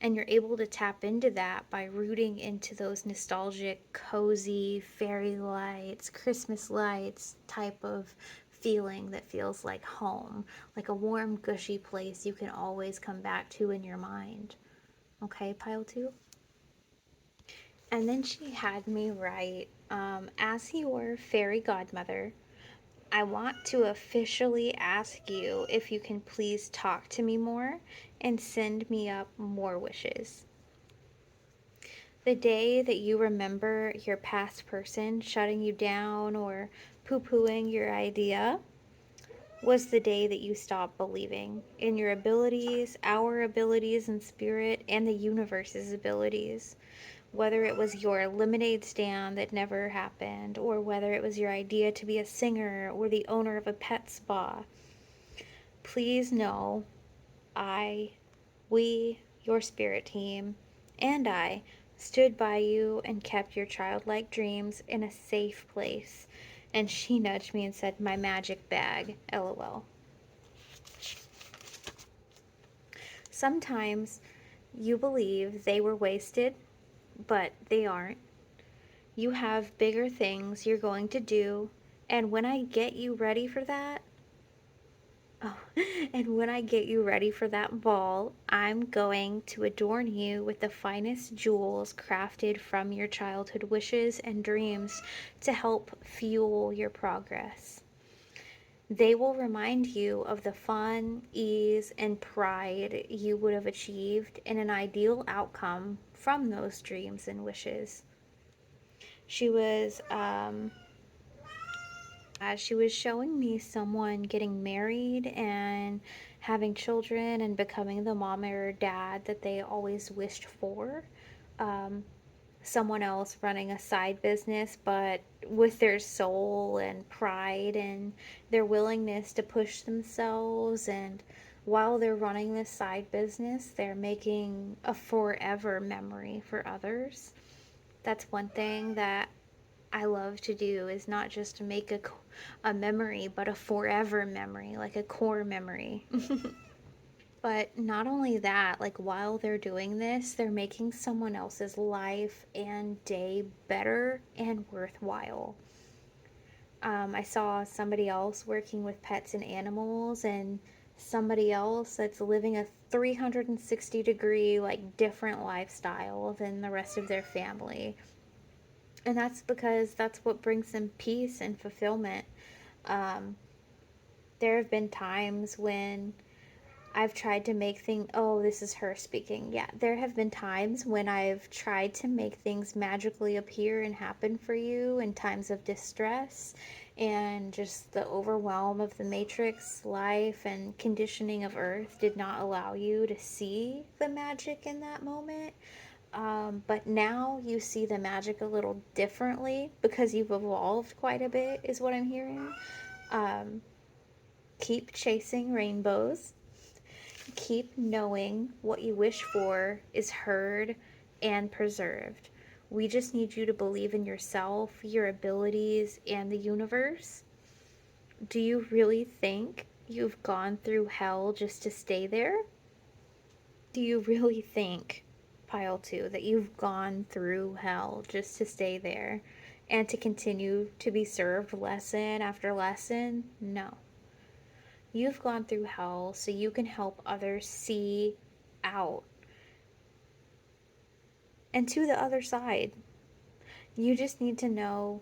And you're able to tap into that by rooting into those nostalgic, cozy, fairy lights, Christmas lights type of feeling that feels like home, like a warm, gushy place you can always come back to in your mind. Okay, pile two? And then she had me write, as your fairy godmother, I want to officially ask you if you can please talk to me more and send me up more wishes. The day that you remember your past person shutting you down or poo pooing your idea was the day that you stopped believing in your abilities, our abilities in spirit, and the universe's abilities. Whether it was your lemonade stand that never happened, or whether it was your idea to be a singer or the owner of a pet spa, please know I, we, your spirit team, and I stood by you and kept your childlike dreams in a safe place. And she nudged me and said, my magic bag, lol. Sometimes you believe they were wasted, but they aren't. You have bigger things you're going to do, and when I get you ready for that, oh, and when I get you ready for that ball, I'm going to adorn you with the finest jewels crafted from your childhood wishes and dreams to help fuel your progress. They will remind you of the fun, ease, and pride you would have achieved in an ideal outcome from those dreams and wishes. She was she was showing me someone getting married and having children and becoming the mom or dad that they always wished for. Um, Someone else running a side business, but with their soul and pride and their willingness to push themselves. And while they're running this side business, they're making a forever memory for others. That's one thing that I love to do, is not just to make a memory, but a forever memory, like a core memory. But not only that, like while they're doing this, they're making someone else's life and day better and worthwhile. I saw somebody else working with pets and animals, and somebody else that's living a 360-degree, like different lifestyle than the rest of their family. And that's because that's what brings them peace and fulfillment. Um, there have been times when I've tried to make things, oh, this is her speaking. Yeah, there have been times when I've tried to make things magically appear and happen for you in times of distress, and just the overwhelm of the matrix life and conditioning of earth did not allow you to see the magic in that moment. But now you see the magic a little differently because you've evolved quite a bit, is what I'm hearing. Um, Keep chasing rainbows. Keep knowing what you wish for is heard and preserved. We just need you to believe in yourself, your abilities, and the universe. Do you really think you've gone through hell just to stay there? Do you really think, pile two, that you've gone through hell just to stay there and to continue to be served lesson after lesson? No. You've gone through hell so you can help others see out and to the other side. You just need to know.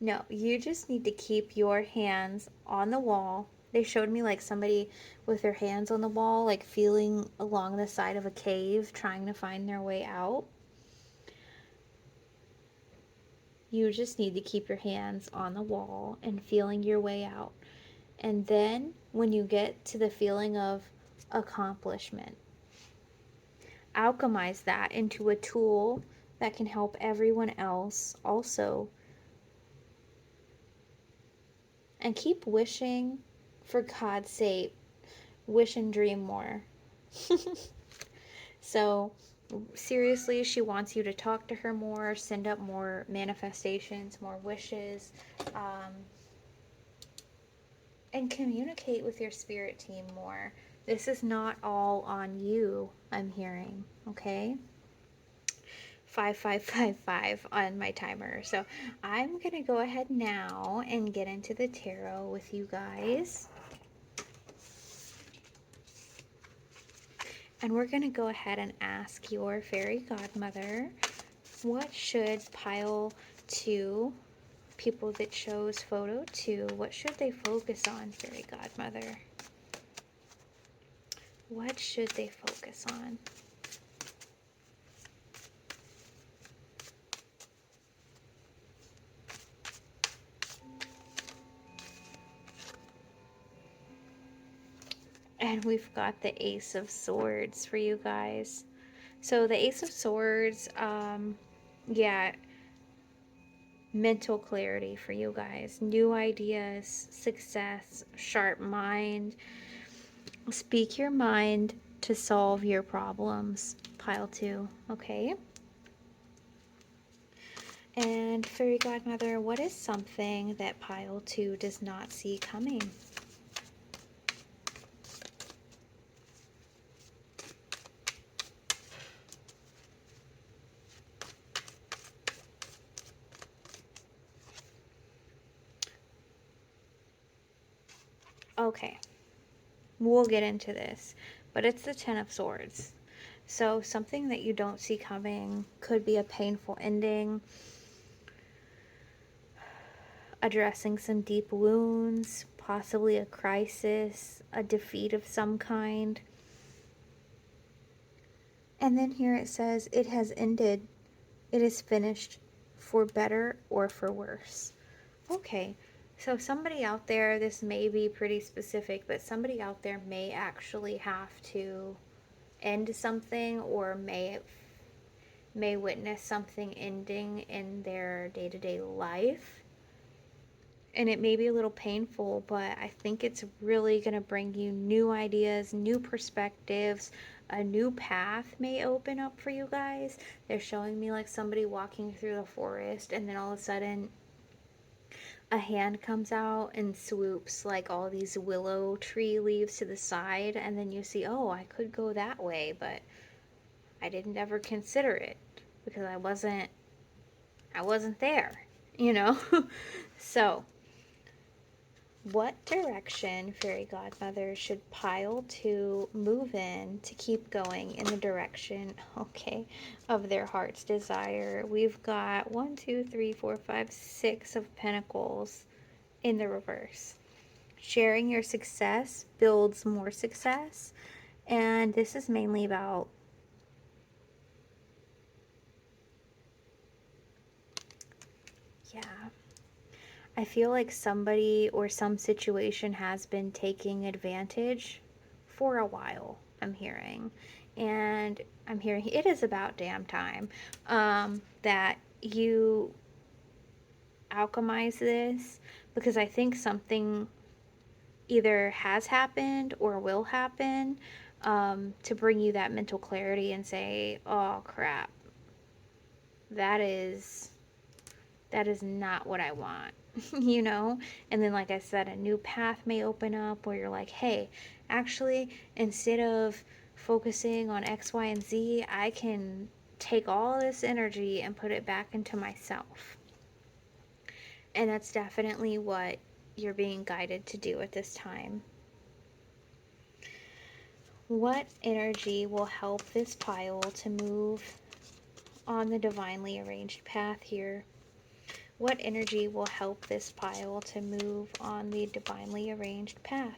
No, you just need to keep your hands on the wall. They showed me like somebody with their hands on the wall, like feeling along the side of a cave, trying to find their way out. You just need to keep your hands on the wall and feeling your way out. And then when you get to the feeling of accomplishment, alchemize that into a tool that can help everyone else also. And keep wishing, for God's sake, wish and dream more. So, seriously, she wants you to talk to her more, send up more manifestations, more wishes, and communicate with your spirit team more. This is not all on you, I'm hearing, okay? 5555 on my timer. So I'm going to go ahead now and get into the tarot with you guys. And we're going to go ahead and ask your fairy godmother, what should pile 2, people that chose photo 2, what should they focus on, fairy godmother? What should they focus on? And we've got the Ace of Swords for you guys. So the Ace of Swords, yeah, mental clarity for you guys. New ideas, success, sharp mind. Speak your mind to solve your problems. Pile 2, okay? And fairy godmother, what is something that pile 2 does not see coming? Okay, we'll get into this, but it's the 10 of Swords. So something that you don't see coming could be a painful ending, addressing some deep wounds, possibly a crisis, a defeat of some kind. And then here it says, it has ended, it is finished, for better or for worse. Okay, so somebody out there, this may be pretty specific, but somebody out there may actually have to end something, or may witness something ending in their day-to-day life. And it may be a little painful, but I think it's really going to bring you new ideas, new perspectives. A new path may open up for you guys. They're showing me like somebody walking through the forest, and then all of a sudden a hand comes out and swoops like all these willow tree leaves to the side, and then you see, oh, I could go that way, but I didn't ever consider it because I wasn't there, you know? So what direction, fairy godmother, should pile 2 move in to keep going in the direction, okay, of their heart's desire? We've got 1, 2, 3, 4, 5, 6 of pentacles in the reverse. Sharing your success builds more success, and this is mainly about, yeah, I feel like somebody or some situation has been taking advantage for a while, I'm hearing. And I'm hearing it is about damn time that you alchemize this, because I think something either has happened or will happen to bring you that mental clarity and say, oh crap, that is not what I want, you know? And then, like I said, a new path may open up where you're like, hey, actually, instead of focusing on X, Y, and Z, I can take all this energy and put it back into myself. And that's definitely what you're being guided to do at this time. What energy will help this pile to move on the divinely arranged path here? What energy will help this pile to move on the divinely arranged path?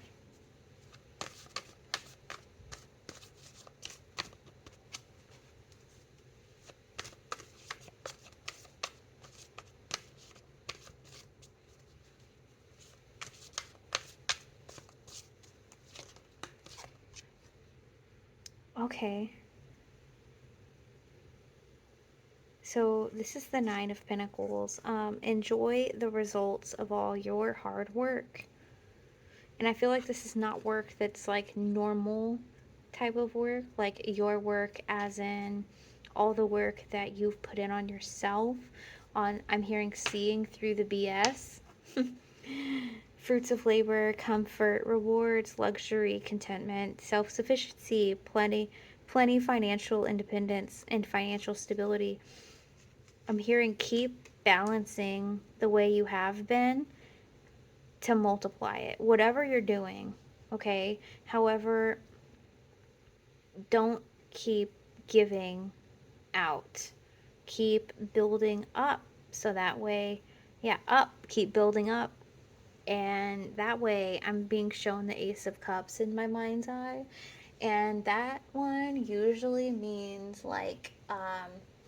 Okay. So this is the Nine of Pentacles. Enjoy the results of all your hard work. And I feel like this is not work that's like normal type of work, like your work as in all the work that you've put in on yourself. I'm hearing seeing through the BS. Fruits of labor, comfort, rewards, luxury, contentment, self-sufficiency, plenty financial independence and financial stability. I'm hearing keep balancing the way you have been to multiply it. Whatever you're doing, okay? However, don't keep giving out. Keep building up so that way, yeah, up, keep building up. And that way, I'm being shown the Ace of Cups in my mind's eye. And that one usually means like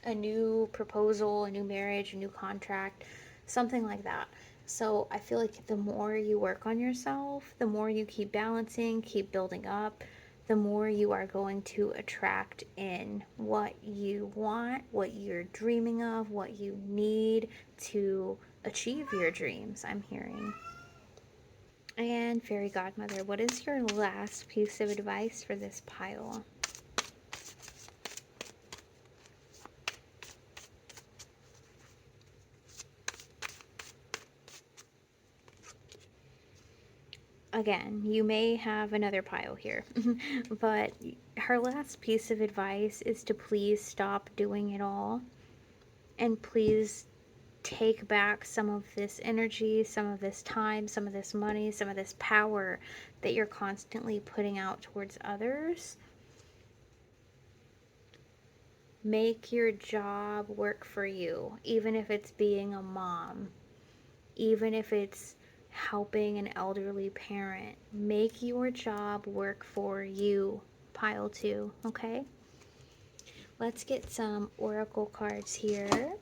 a new proposal, a new marriage, a new contract, something like that. So I feel like the more you work on yourself, the more you keep balancing, keep building up, the more you are going to attract in what you want, what you're dreaming of, what you need to achieve your dreams, I'm hearing. And Fairy Godmother, what is your last piece of advice for this pile? Again, you may have another pile here, but her last piece of advice is to please stop doing it all and please take back some of this energy, some of this time, some of this money, some of this power that you're constantly putting out towards others. Make your job work for you, even if it's being a mom, even if it's helping an elderly parent. Make your job work for you, pile 2, okay? Let's get some oracle cards here.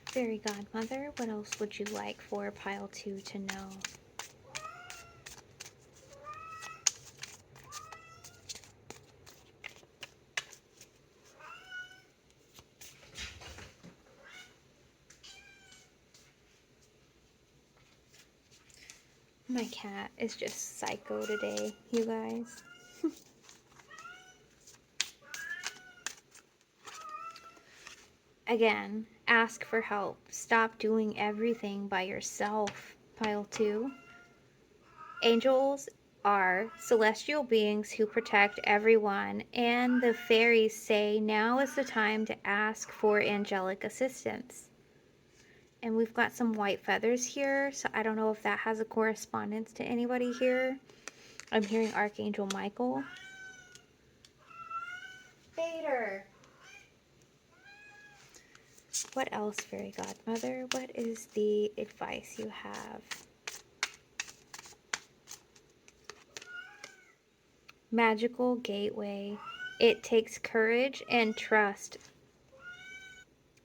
Fairy Godmother, what else would you like for pile 2 to know? My cat is just psycho today, you guys. Again, ask for help. Stop doing everything by yourself, pile 2. Angels are celestial beings who protect everyone, and the fairies say now is the time to ask for angelic assistance. And we've got some white feathers here, so I don't know if that has a correspondence to anybody here. I'm hearing Archangel Michael. Vader! What else, Fairy Godmother? What is the advice you have? Magical gateway. It takes courage and trust.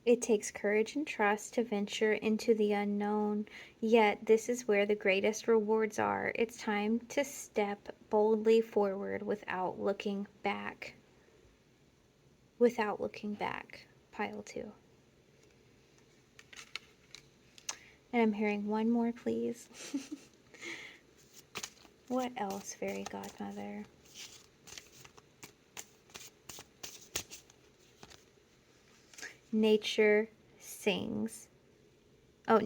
It takes courage and trust to venture into the unknown, yet this is where the greatest rewards are. It's time to step boldly forward without looking back. Without looking back, pile 2. And I'm hearing one more, please. What else, Fairy Godmother? nature sings. Oh,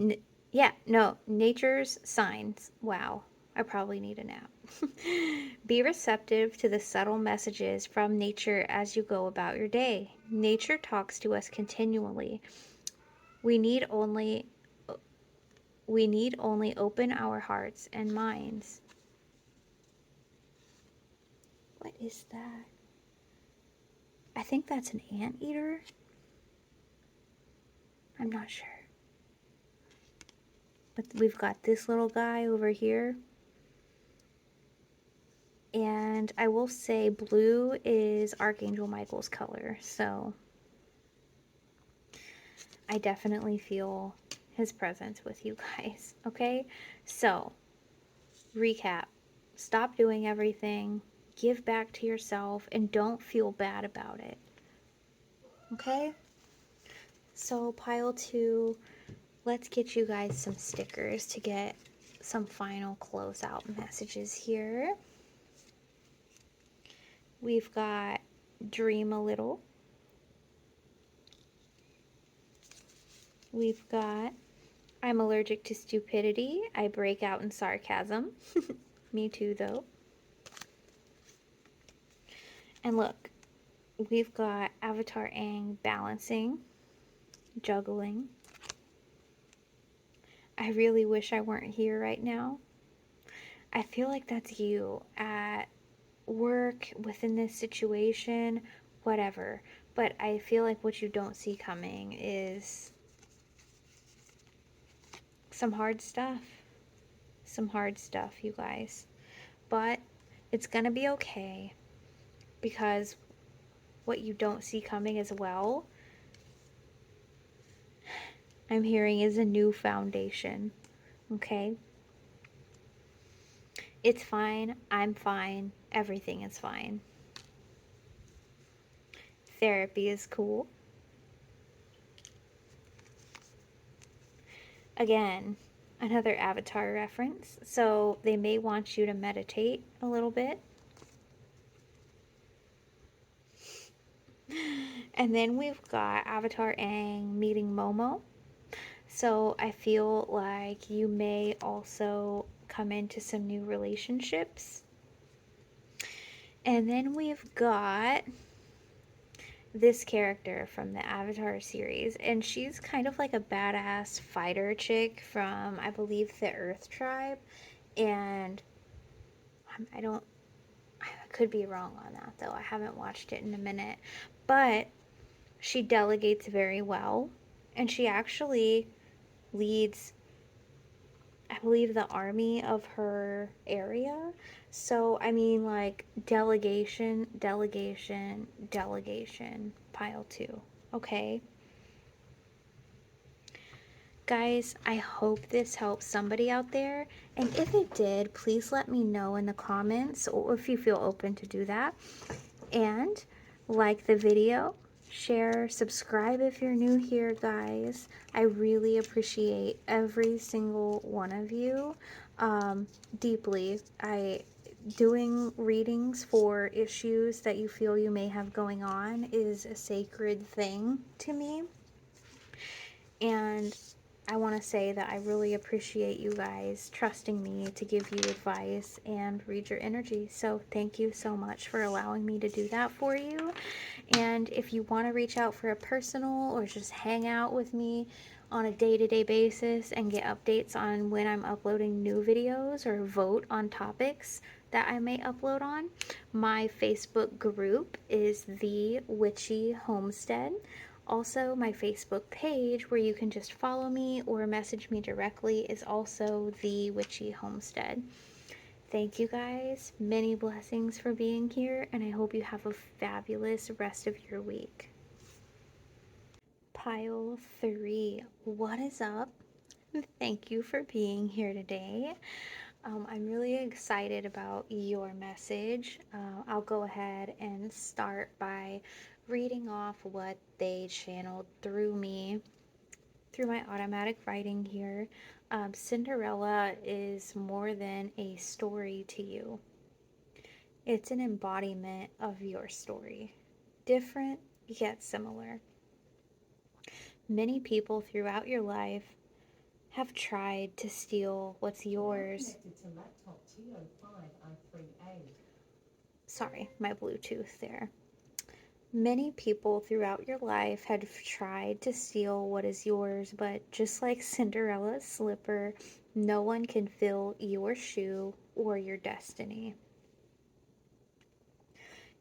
yeah, no, nature's signs. Wow, I probably need a nap. Be receptive to the subtle messages from nature as you go about your day. Nature talks to us continually. We need only we need only open our hearts and minds. What is that? I think that's an anteater. I'm not sure. But we've got this little guy over here. And I will say blue is Archangel Michael's color. So I definitely feel his presence with you guys. Okay? So, recap. Stop doing everything. Give back to yourself and don't feel bad about it. Okay? So, pile 2, let's get you guys some stickers to get some final closeout messages here. We've got Dream a Little. We've got I'm allergic to stupidity. I break out in sarcasm. Me too, though. And look, we've got Avatar Aang balancing, juggling. I really wish I weren't here right now. I feel like that's you at work, within this situation, whatever. But I feel like what you don't see coming is some hard stuff. Some hard stuff, you guys. But it's gonna be okay because what you don't see coming as well, I'm hearing, is a new foundation. Okay? It's fine. I'm fine. Everything is fine. Therapy is cool. Again, another Avatar reference. So they may want you to meditate a little bit. And then we've got Avatar Aang meeting Momo. So I feel like you may also come into some new relationships. And then we've got this character from the Avatar series, and she's kind of like a badass fighter chick from, I believe, the Earth Tribe. And I could be wrong on that though. I haven't watched it in a minute. But she delegates very well, and she actually leads, I believe, the army of her area. So, I mean, like, delegation, delegation, delegation, pile 2. Okay? Guys, I hope this helps somebody out there. And if it did, please let me know in the comments, or if you feel open to do that. And like the video, share, subscribe if you're new here, guys. I really appreciate every single one of you deeply. Doing readings for issues that you feel you may have going on is a sacred thing to me. And I want to say that I really appreciate you guys trusting me to give you advice and read your energy. So thank you so much for allowing me to do that for you. And if you want to reach out for a personal or just hang out with me on a day-to-day basis and get updates on when I'm uploading new videos or vote on topics that I may upload on, my Facebook group is The Witchy Homestead. Also, my Facebook page, where you can just follow me or message me directly, is also The Witchy Homestead. Thank you guys. Many blessings for being here, and I hope you have a fabulous rest of your week. Pile 3, what is up? Thank you for being here today. I'm really excited about your message. I'll go ahead and start by reading off what they channeled through me, through my automatic writing here. Cinderella is more than a story to you. It's an embodiment of your story. Different, yet similar. Many people throughout your life have tried to steal what's yours. Sorry, my Bluetooth there. Many people throughout your life have tried to steal what is yours, but just like Cinderella's slipper, no one can fill your shoe or your destiny.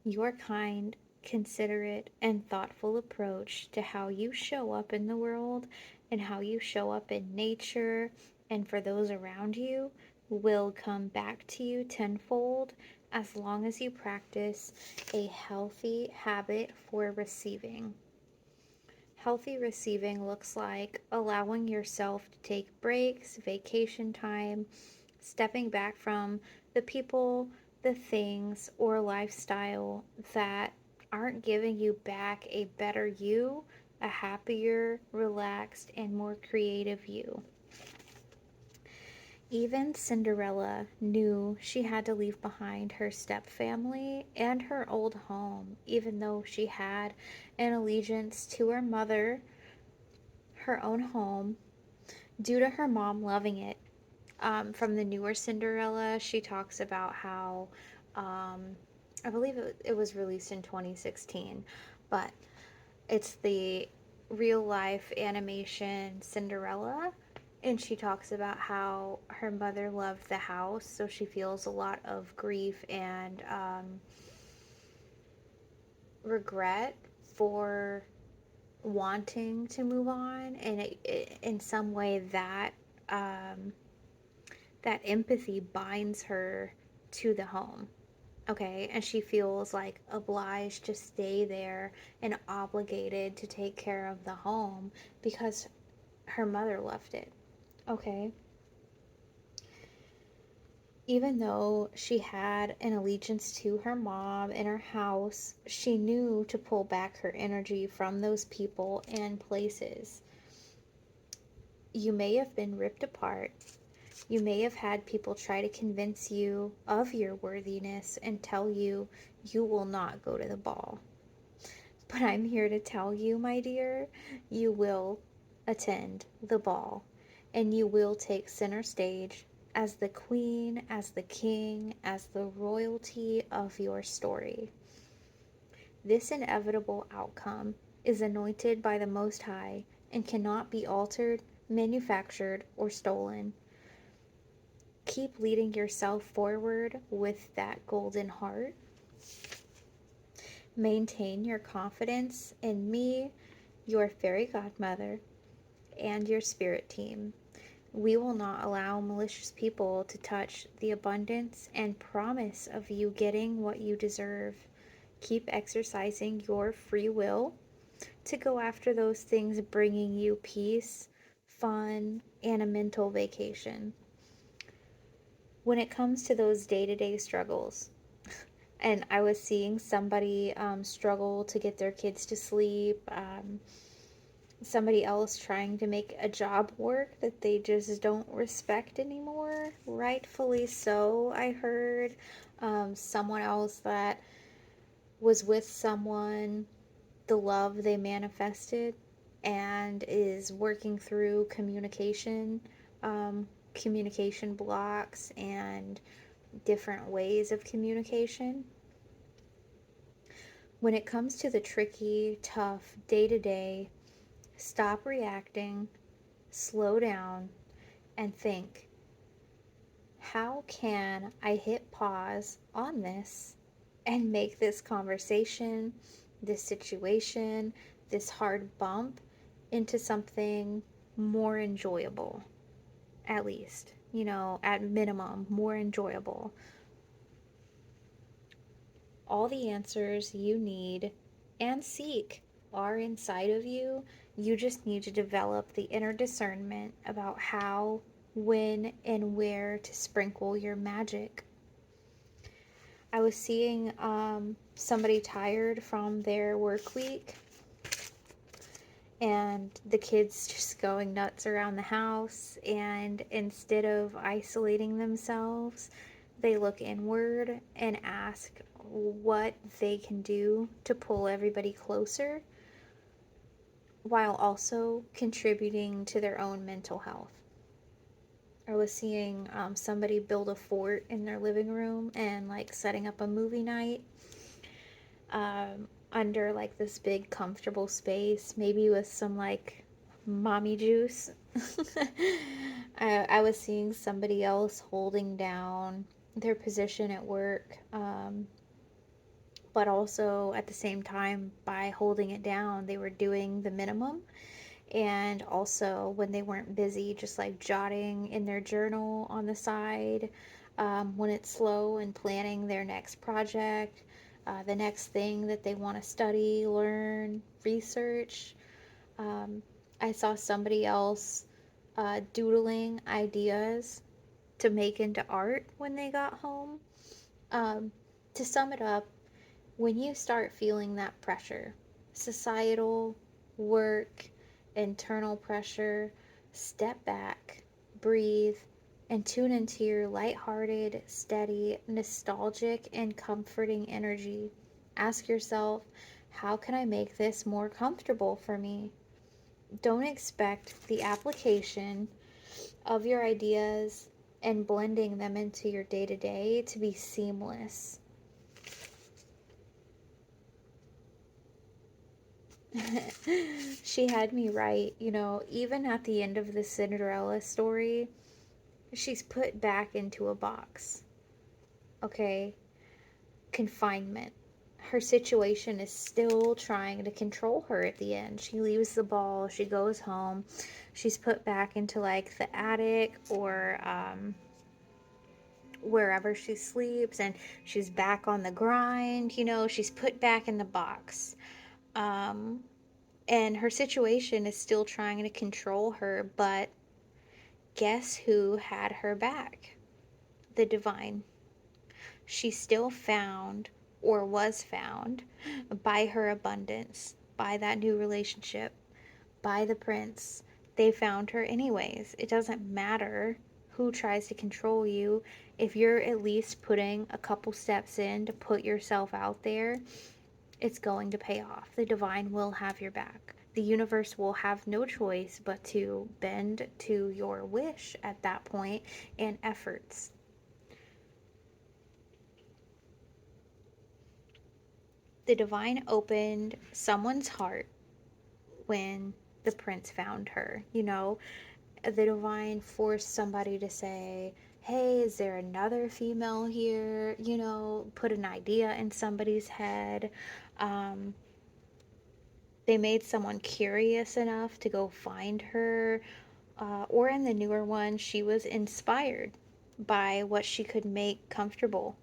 Your kind, considerate, and thoughtful approach to how you show up in the world and how you show up in nature and for those around you will come back to you tenfold as long as you practice a healthy habit for receiving. Healthy receiving looks like allowing yourself to take breaks, vacation time, stepping back from the people, the things, or lifestyle that aren't giving you back a better you, a happier, relaxed, and more creative you. Even Cinderella knew she had to leave behind her stepfamily and her old home, even though she had an allegiance to her mother, her own home, due to her mom loving it. From the newer Cinderella, she talks about how, I believe it was released in 2016, but it's the real life animation Cinderella. And she talks about how her mother loved the house, so she feels a lot of grief and regret for wanting to move on. And in some way, um, that empathy binds her to the home. Okay, and she feels like obliged to stay there and obligated to take care of the home because her mother left it. Okay, even though she had an allegiance to her mom and her house, she knew to pull back her energy from those people and places. You may have been ripped apart. You may have had people try to convince you of your worthiness and tell you you will not go to the ball. But I'm here to tell you, my dear, you will attend the ball and you will take center stage as the queen, as the king, as the royalty of your story. This inevitable outcome is anointed by the Most High and cannot be altered, manufactured, or stolen. Keep leading yourself forward with that golden heart. Maintain your confidence in me, your fairy godmother, and your spirit team. We will not allow malicious people to touch the abundance and promise of you getting what you deserve. Keep exercising your free will to go after those things bringing you peace, fun, and a mental vacation. When it comes to those day-to-day struggles, and I was seeing somebody struggle to get their kids to sleep, somebody else trying to make a job work that they just don't respect anymore, rightfully so. I heard someone else that was with someone, the love they manifested, and is working through communication blocks and different ways of communication. When it comes to the tricky, tough day to day, stop reacting, slow down, and think, how can I hit pause on this and make this conversation, this situation, this hard bump into something more enjoyable? At least, at minimum, more enjoyable. All the answers you need and seek are inside of you. You just need to develop the inner discernment about how, when, and where to sprinkle your magic. I was seeing somebody tired from their work week and the kids just going nuts around the house, and instead of isolating themselves, they look inward and ask what they can do to pull everybody closer. while also contributing to their own mental health. I was seeing somebody build a fort in their living room and like setting up a movie night under like this big comfortable space, maybe with some like mommy juice. I was seeing somebody else holding down their position at work, but also at the same time, by holding it down, they were doing the minimum. And also, when they weren't busy, just like jotting in their journal on the side when it's slow, and planning their next project, the next thing that they want to study, learn, research. Um, I saw somebody else doodling ideas to make into art when they got home. Um, to sum it up, when you start feeling that pressure, societal, work, internal pressure, step back, breathe, and tune into your lighthearted, steady, nostalgic, and comforting energy. Ask yourself, how can I make this more comfortable for me? Don't expect the application of your ideas and blending them into your day to day to be seamless. She had me right. Even at the end of the Cinderella story, she's put back into a box. Okay? Confinement. Her situation is still trying to control her at the end. She leaves the ball, she goes home, she's put back into like the attic or wherever she sleeps, and she's back on the grind. She's put back in the box. Um, and her situation is still trying to control her, but guess who had her back? The divine. She still found, or was found, by her abundance, by that new relationship, by the prince. They found her anyways. It doesn't matter who tries to control you. If you're at least putting a couple steps in to put yourself out there, it's going to pay off. The divine will have your back. The universe will have no choice but to bend to your wish at that point and efforts. The divine opened someone's heart when the prince found her. The divine forced somebody to say, hey, is there another female here? Put an idea in somebody's head. Um, they made someone curious enough to go find her. Or in the newer one, she was inspired by what she could make comfortable.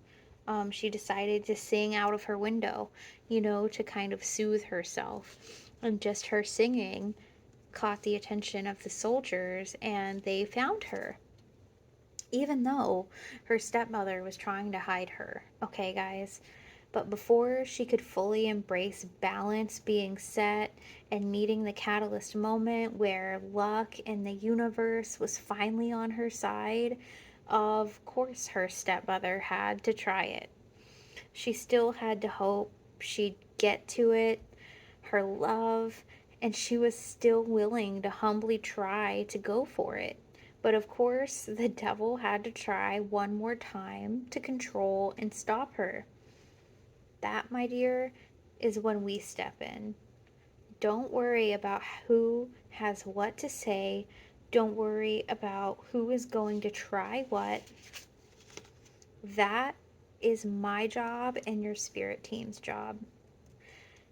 She decided to sing out of her window, to kind of soothe herself. And just her singing caught the attention of the soldiers, and they found her, even though her stepmother was trying to hide her. Okay, guys? But before she could fully embrace balance being set and meeting the catalyst moment where luck and the universe was finally on her side, of course her stepmother had to try it. She still had to hope she'd get to it, her love, and she was still willing to humbly try to go for it. But of course, the devil had to try one more time to control and stop her. That, my dear, is when we step in. Don't worry about who has what to say. Don't worry about who is going to try what. That is my job and your spirit team's job.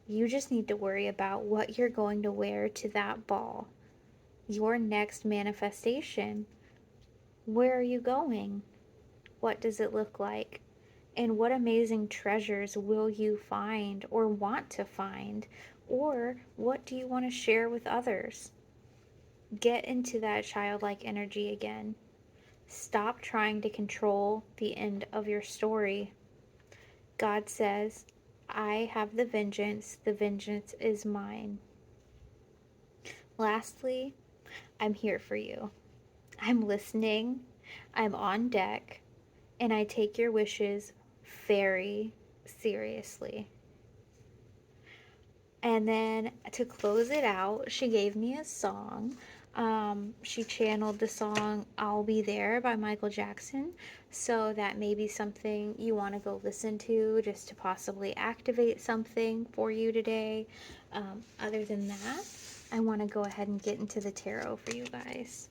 You just need to worry about what you're going to wear to that ball. Your next manifestation. Where are you going? What does it look like? And what amazing treasures will you find or want to find? Or what do you want to share with others? Get into that childlike energy again. Stop trying to control the end of your story. God says, I have the vengeance is mine. Lastly, I'm here for you. I'm listening, I'm on deck, and I take your wishes very seriously. And then to close it out, she gave me a song. She channeled the song I'll Be There by Michael Jackson. So that may be something you want to go listen to just to possibly activate something for you today. Other than that, I want to go ahead and get into the tarot for you guys.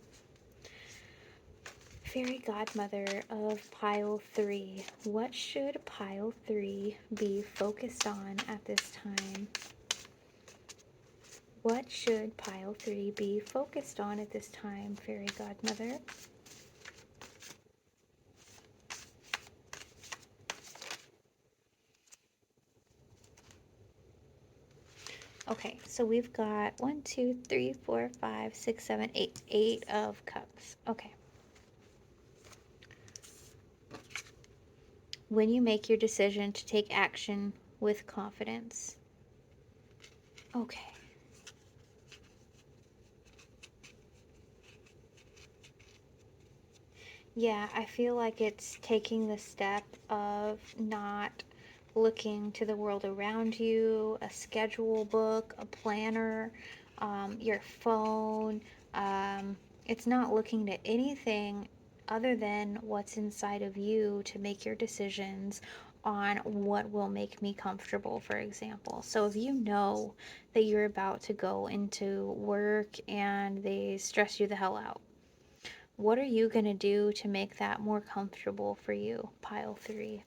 Fairy Godmother of Pile 3. What should Pile 3 be focused on at this time? What should Pile 3 be focused on at this time, Fairy Godmother? Okay, so we've got 1, 2, 3, 4, 5, 6, 7, 8. 8 of Cups. Okay. When you make your decision to take action with confidence. Okay. Yeah, I feel like it's taking the step of not looking to the world around you, a schedule book, a planner, your phone. It's not looking to anything other than what's inside of you to make your decisions on what will make me comfortable, for example. So if you know that you're about to go into work and they stress you the hell out, what are you going to do to make that more comfortable for you, Pile 3?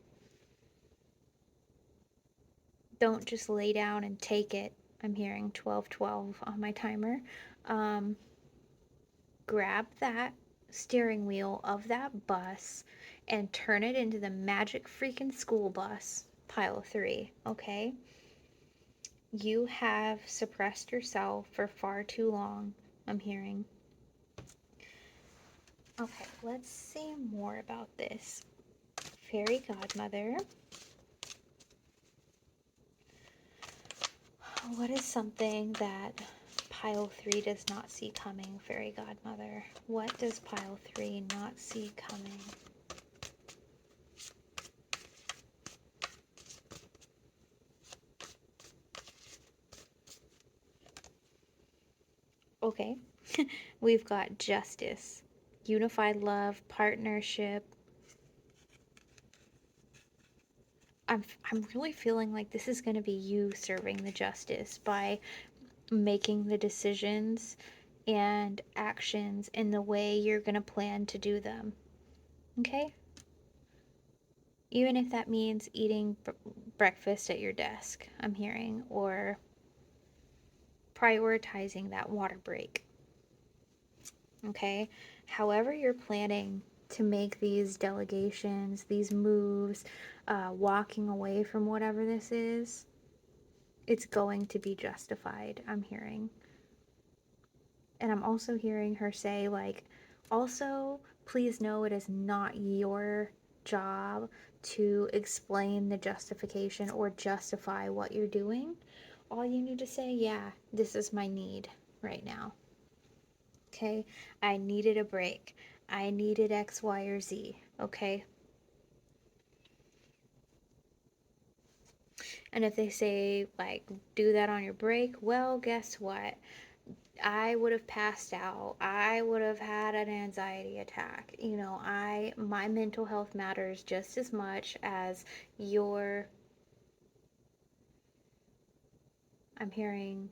Don't just lay down and take it. I'm hearing 1212 on my timer. Um, Grab that steering wheel of that bus and turn it into the magic freaking school bus, Pile 3, okay? You have suppressed yourself for far too long, I'm hearing. Okay, let's see more about this. Fairy Godmother. What is something that Pile 3 does not see coming, Fairy Godmother? What does Pile 3 not see coming? Okay, we've got justice, unified love, partnership. I'm really feeling like this is going to be you serving the justice by making the decisions and actions in the way you're going to plan to do them. Okay? Even if that means eating breakfast at your desk, I'm hearing, or prioritizing that water break. Okay? However, you're planning to make these delegations, these moves, walking away from whatever this is, it's going to be justified, I'm hearing. And I'm also hearing her say, like, also, please know it is not your job to explain the justification or justify what you're doing. All you need to say, yeah, this is my need right now. Okay? I needed a break. I needed X, Y, or Z. Okay? And if they say, like, do that on your break, well, guess what? I would have passed out. I would have had an anxiety attack. You know, my mental health matters just as much as your, I'm hearing,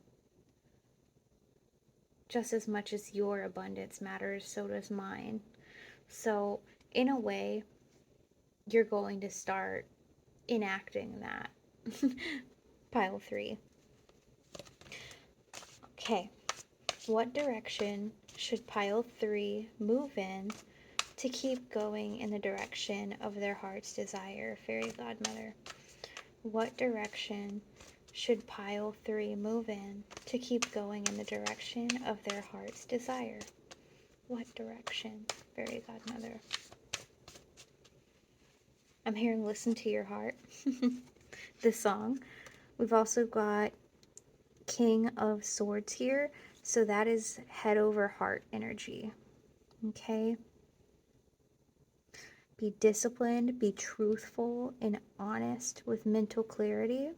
just as much as your abundance matters, so does mine. So, in a way, you're going to start enacting that. Pile 3. Okay. What direction should Pile 3 move in to keep going in the direction of their heart's desire, Fairy Godmother? What direction should Pile 3 move in to keep going in the direction of their heart's desire? What direction, Fairy Godmother? I'm hearing Listen to Your Heart, the song. We've also got King of Swords here, so that is head over heart energy. Okay? Be disciplined, be truthful and honest with mental clarity.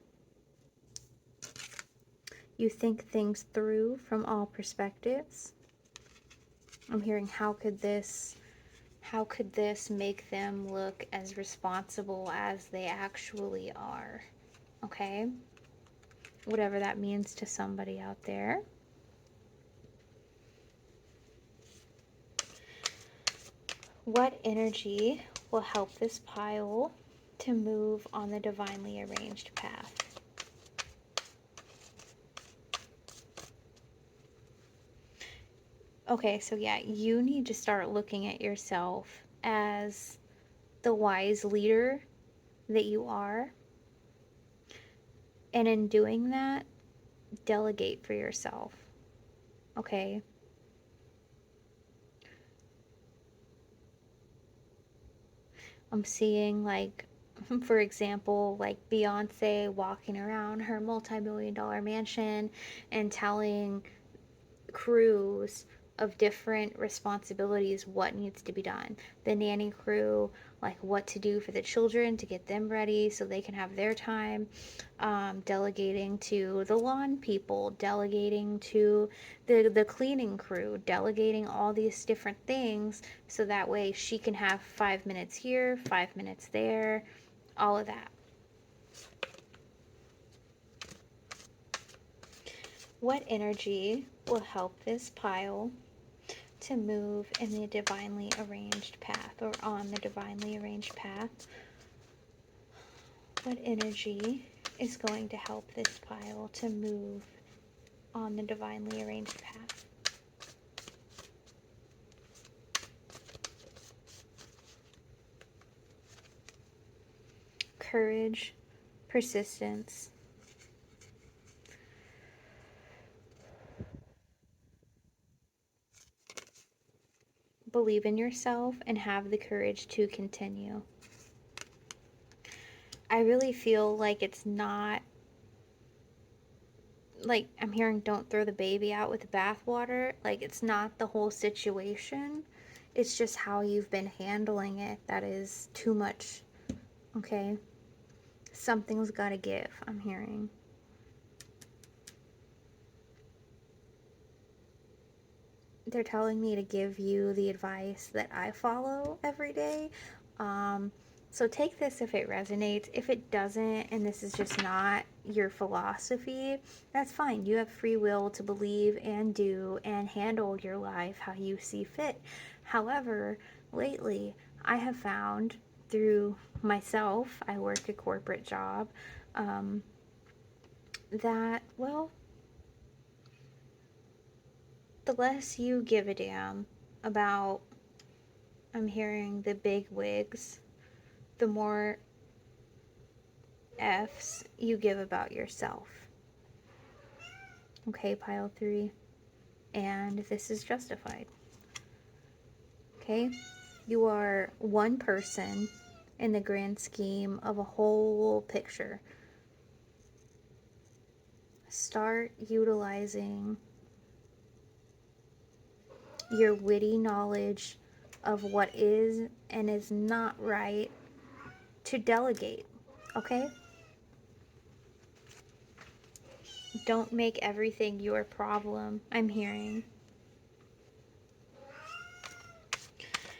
You think things through from all perspectives. I'm hearing how could this make them look as responsible as they actually are? Okay? Whatever that means to somebody out there. What energy will help this pile to move on the divinely arranged path? Okay, so yeah, you need to start looking at yourself as the wise leader that you are. And in doing that, delegate for yourself. Okay? I'm seeing, like, for example, like Beyonce walking around her multi-million-dollar mansion and telling crews of different responsibilities what needs to be done. The nanny crew, like what to do for the children to get them ready so they can have their time. Delegating to the lawn people, delegating to the cleaning crew, delegating all these different things so that way she can have 5 minutes here, 5 minutes there, all of that. What energy will help this pile to move in the divinely arranged path, or on the divinely arranged path? What energy is going to help this pile to move on the divinely arranged path? Courage, persistence, believe in yourself, and have the courage to continue. I really feel like it's not, like, I'm hearing don't throw the baby out with the bathwater. Like, it's not the whole situation. It's just how you've been handling it that is too much. Okay? Something's got to give, I'm hearing. They're telling me to give you the advice that I follow every day. So take this if it resonates. If it doesn't, and this is just not your philosophy, that's fine. You have free will to believe and do and handle your life how you see fit. However, lately, I have found through myself, I work a corporate job, that, well, the less you give a damn about, I'm hearing the big wigs, the more F's you give about yourself. Okay, pile 3. And this is justified. Okay? You are one person in the grand scheme of a whole picture. Start utilizing your witty knowledge of what is and is not right to delegate. Okay? Don't make everything your problem, I'm hearing.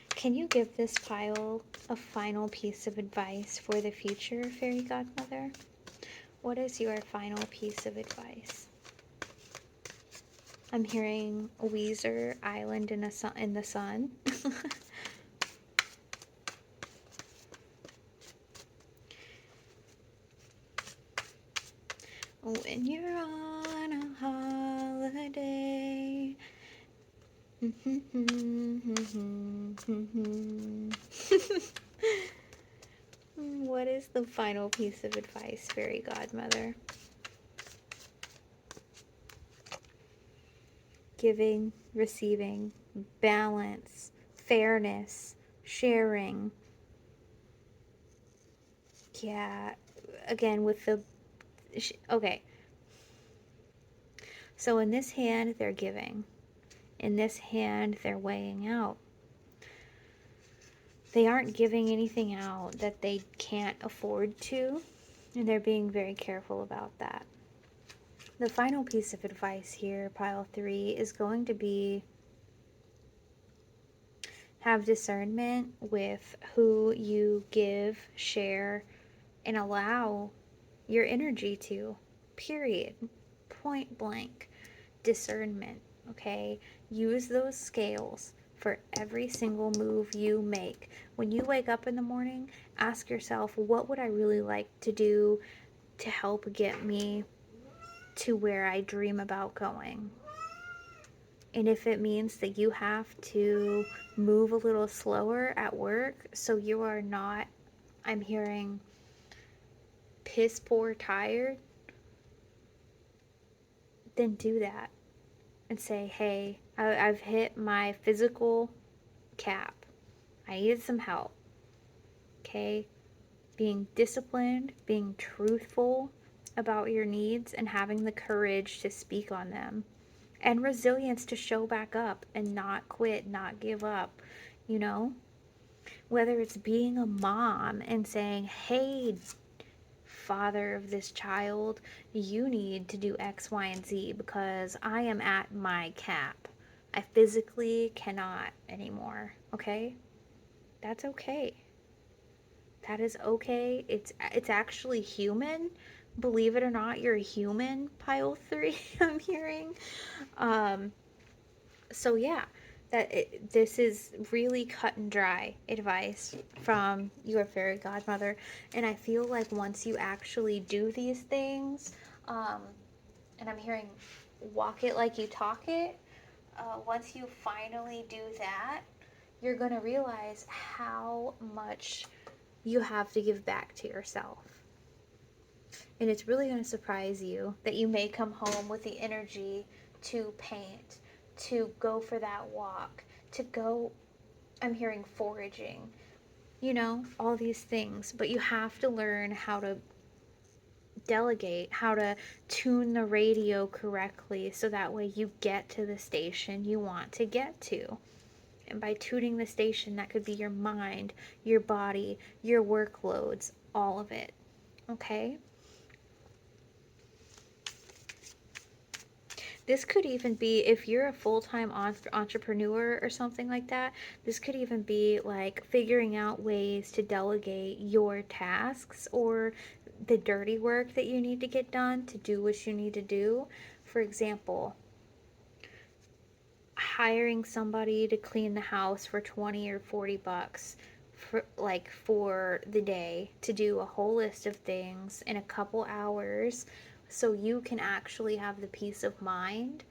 Can you give this pile a final piece of advice for the future, Fairy Godmother? What is your final piece of advice? I'm hearing Weezer, Island in the Sun. When you're on a holiday. What is the final piece of advice, Fairy Godmother? Giving, receiving, balance, fairness, sharing. Yeah, again, with the... Okay. So in this hand, they're giving. In this hand, they're weighing out. They aren't giving anything out that they can't afford to, and they're being very careful about that. The final piece of advice here, pile 3, is going to be have discernment with who you give, share, and allow your energy to. Period. Point blank. Discernment. Okay? Use those scales for every single move you make. When you wake up in the morning, ask yourself, what would I really like to do to help get me to where I dream about going? And if it means that you have to move a little slower at work so you are not, I'm hearing, piss poor tired, then do that and say, hey, I've hit my physical cap. I needed some help. Okay? Being disciplined, being truthful about your needs, and having the courage to speak on them. And resilience to show back up and not quit, not give up. You know? Whether it's being a mom and saying, hey, father of this child, you need to do X, Y, and Z because I am at my cap. I physically cannot anymore. Okay? That's okay. That is okay. It's actually human. Believe it or not, you're a human, pile 3, I'm hearing. Um, so yeah, this is really cut and dry advice from your fairy godmother, and I feel like once you actually do these things, um, and I'm hearing walk it like you talk it, once you finally do that, you're going to realize how much you have to give back to yourself. And it's really going to surprise you that you may come home with the energy to paint, to go for that walk, to go, I'm hearing foraging, you know, all these things. But you have to learn how to delegate, how to tune the radio correctly so that way you get to the station you want to get to. And by tuning the station, that could be your mind, your body, your workloads, all of it. Okay? This could even be, if you're a full-time entrepreneur or something like that, this could even be like figuring out ways to delegate your tasks or the dirty work that you need to get done to do what you need to do. For example, hiring somebody to clean the house for 20 or 40 bucks for the day to do a whole list of things in a couple hours so you can actually have the peace of mind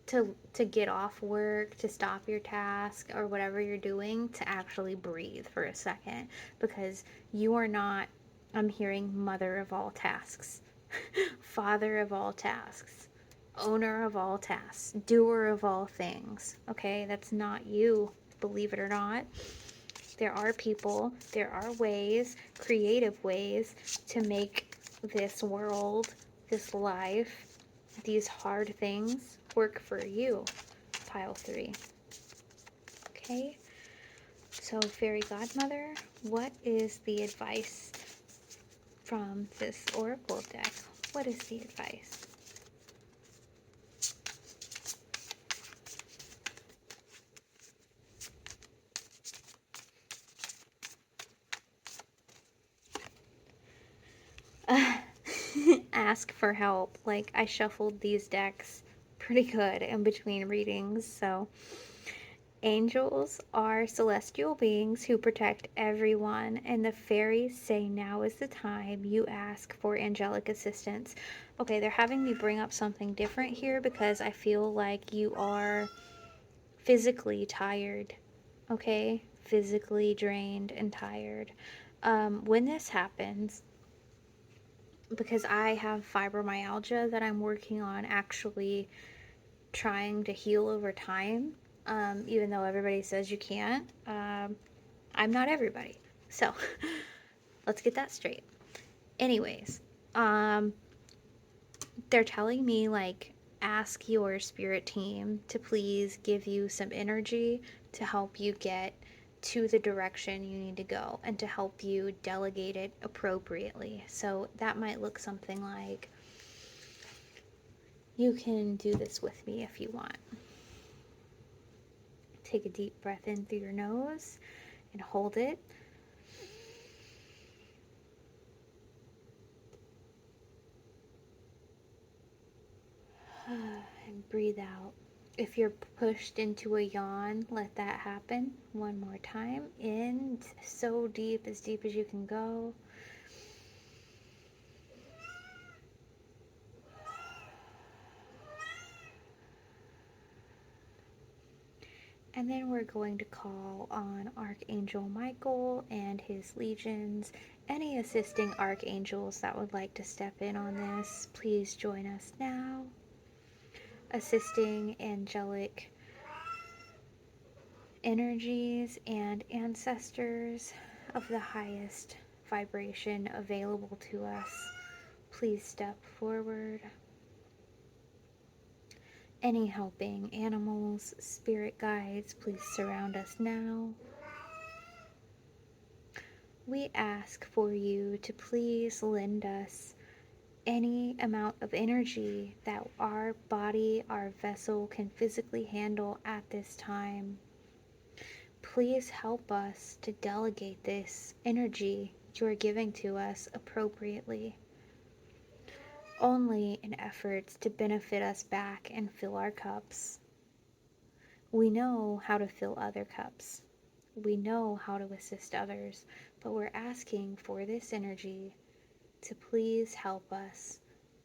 to get off work, to stop your task or whatever you're doing, to actually breathe for a second, because you are not, I'm hearing, mother of all tasks, father of all tasks, owner of all tasks, doer of all things. Okay, that's not you, believe it or not. There are people, there are ways, creative ways to make this world, this life, these hard things work for you, pile 3. Okay, so fairy godmother, what is the advice from this oracle deck? What is the advice? Ask for help. Like, I shuffled these decks pretty good in between readings, so angels are celestial beings who protect everyone, and the fairies say now is the time you ask for angelic assistance. Okay, they're having me bring up something different here because I feel like you are physically tired. Okay, physically drained and tired. When this happens, because I have fibromyalgia that I'm working on actually trying to heal over time, even though everybody says you can't. I'm not everybody. So let's get that straight. Anyways, they're telling me, like, ask your spirit team to please give you some energy to help you get to the direction you need to go and to help you delegate it appropriately. So that might look something like, you can do this with me if you want. Take a deep breath in through your nose and hold it. And breathe out. If you're pushed into a yawn, let that happen. One more time. In so deep as you can go. And then we're going to call on Archangel Michael and his legions. Any assisting archangels that would like to step in on this, please join us now. Assisting angelic energies and ancestors of the highest vibration available to us, please step forward. Any helping animals, spirit guides, please surround us now. We ask for you to please lend us any amount of energy that our body, our vessel can physically handle at this time. Please help us to delegate this energy you are giving to us appropriately, only in efforts to benefit us back and fill our cups. We know how to fill other cups. We know how to assist others, but we're asking for this energy to please help us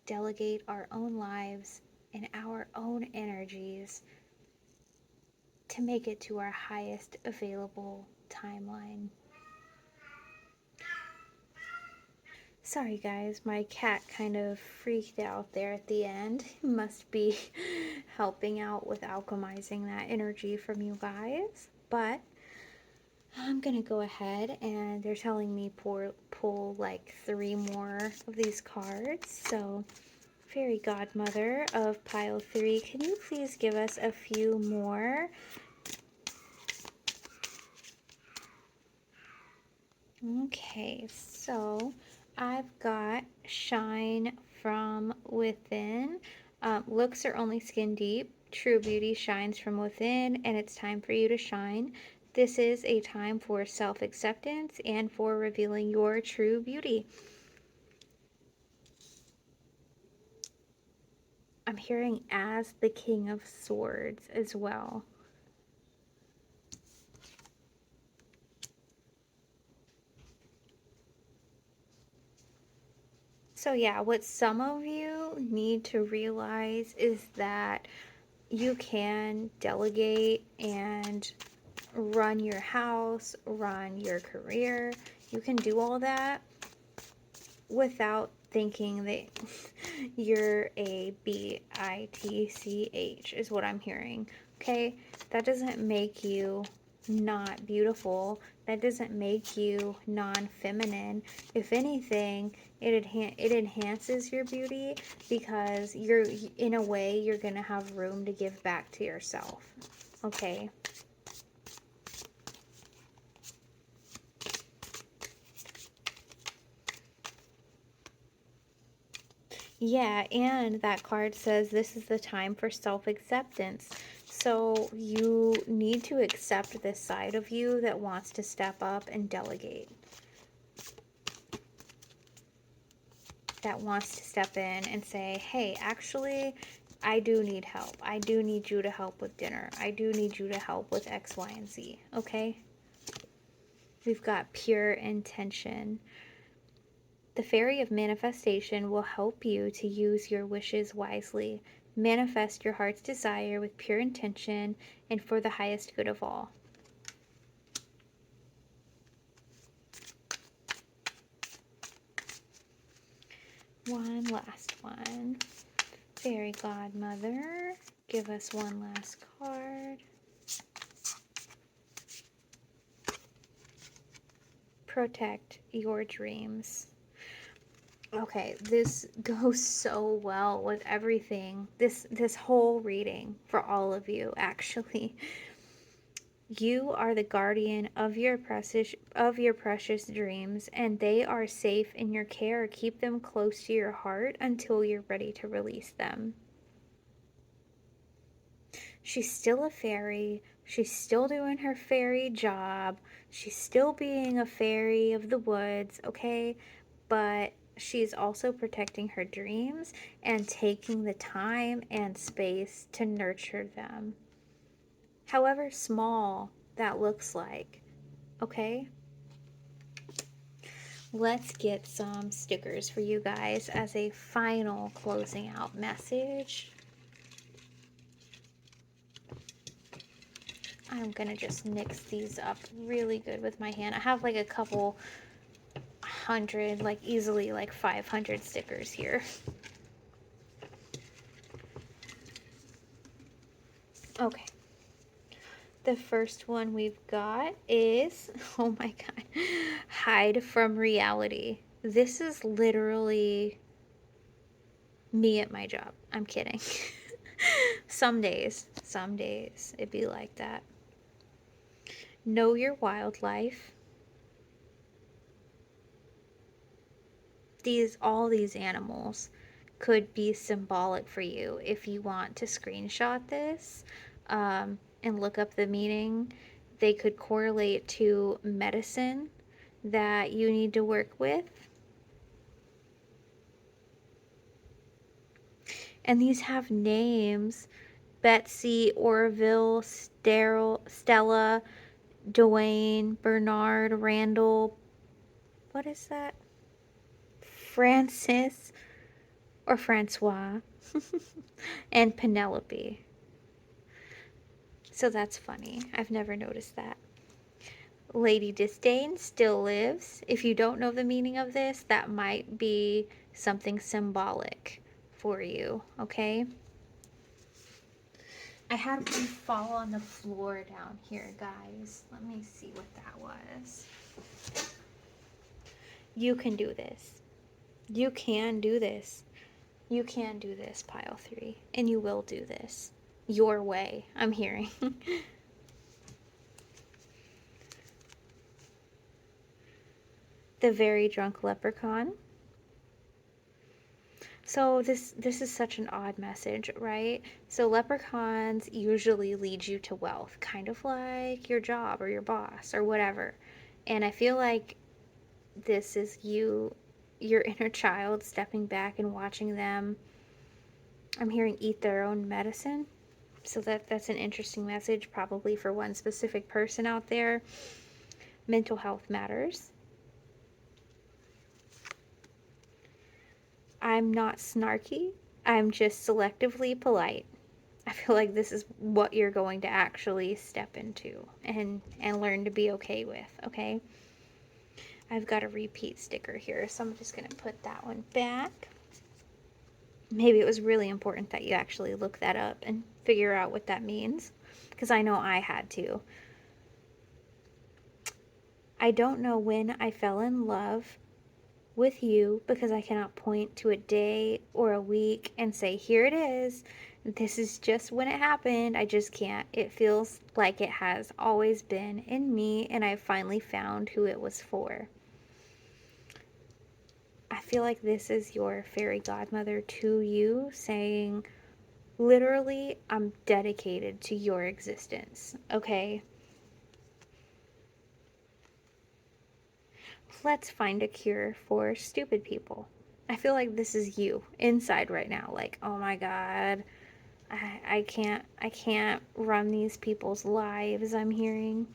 delegate our own lives and our own energies to make it to our highest available timeline. Sorry guys, my cat kind of freaked out there at the end. Must be helping out with alchemizing that energy from you guys. But I'm gonna go ahead, and they're telling me pull like 3 more of these cards. So Fairy Godmother of pile 3, can you please give us a few more? Okay, so I've got Shine from Within. Looks are only skin deep. True beauty shines from within, and it's time for you to shine. This is a time for self-acceptance and for revealing your true beauty. I'm hearing as the King of Swords as well. So yeah, what some of you need to realize is that you can delegate and run your house, run your career. You can do all that without thinking that you're a bitch, is what I'm hearing. Okay? That doesn't make you not beautiful. That doesn't make you non-feminine. If anything, it enhances your beauty, because you're, in a way, you're going to have room to give back to yourself. Okay? Yeah, and that card says this is the time for self-acceptance. So you need to accept this side of you that wants to step up and delegate. That wants to step in and say, hey, actually, I do need help. I do need you to help with dinner. I do need you to help with X, Y, and Z. Okay? We've got pure intention. The Fairy of Manifestation will help you to use your wishes wisely. Manifest your heart's desire with pure intention and for the highest good of all. One last one. Fairy Godmother, give us one last card. Protect your dreams. Okay, this goes so well with everything. This whole reading for all of you, actually. You are the guardian of your precious dreams, and they are safe in your care. Keep them close to your heart until you're ready to release them. She's still a fairy. She's still doing her fairy job. She's still being a fairy of the woods, okay? But she's also protecting her dreams and taking the time and space to nurture them. However small that looks like, okay? Let's get some stickers for you guys as a final closing out message. I'm gonna just mix these up really good with my hand. I have like a couple hundred, like easily like 500 stickers here. Okay. The first one we've got is, oh my god, hide from reality. This is literally me at my job. I'm kidding. Some days it'd be like that. Know your wildlife. All these animals could be symbolic for you if you want to screenshot this and look up the meaning. They could correlate to medicine that you need to work with. And these have names: Betsy, Orville, Stella, Dwayne, Bernard, Randall. What is that? Francis or Francois. And Penelope. So that's funny. I've never noticed that. Lady Disdain still lives. If you don't know the meaning of this, that might be something symbolic for you, okay? I had one fall on the floor down here, guys. Let me see what that was. You can do this. You can do this. You can do this, pile 3. And you will do this. Your way, I'm hearing. The Very Drunk Leprechaun. So this is such an odd message, right? So leprechauns usually lead you to wealth, kind of like your job or your boss or whatever. And I feel like this is your inner child stepping back and watching them, I'm hearing, eat their own medicine. So that's an interesting message, probably for one specific person out there. Mental health matters. I'm not snarky. I'm just selectively polite. I feel like this is what you're going to actually step into and learn to be okay with, okay? I've got a repeat sticker here, so I'm just going to put that one back. Maybe it was really important that you actually look that up and figure out what that means, because I know I had to. I don't know when I fell in love with you because I cannot point to a day or a week and say, here it is. This is just when it happened. I just can't. It feels like it has always been in me, and I finally found who it was for. I feel like this is your fairy godmother to you saying, literally, I'm dedicated to your existence, okay? Let's find a cure for stupid people. I feel like this is you inside right now. Like, oh my God, I can't run these people's lives, I'm hearing.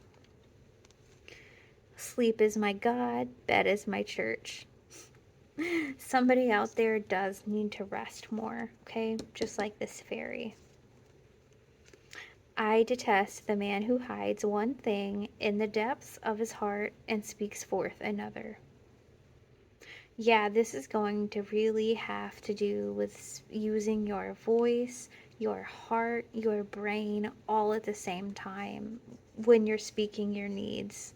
Sleep is my God, bed is my church. Somebody out there does need to rest more, okay? Just like this fairy. I detest the man who hides one thing in the depths of his heart and speaks forth another. Yeah, this is going to really have to do with using your voice, your heart, your brain all at the same time when you're speaking your needs.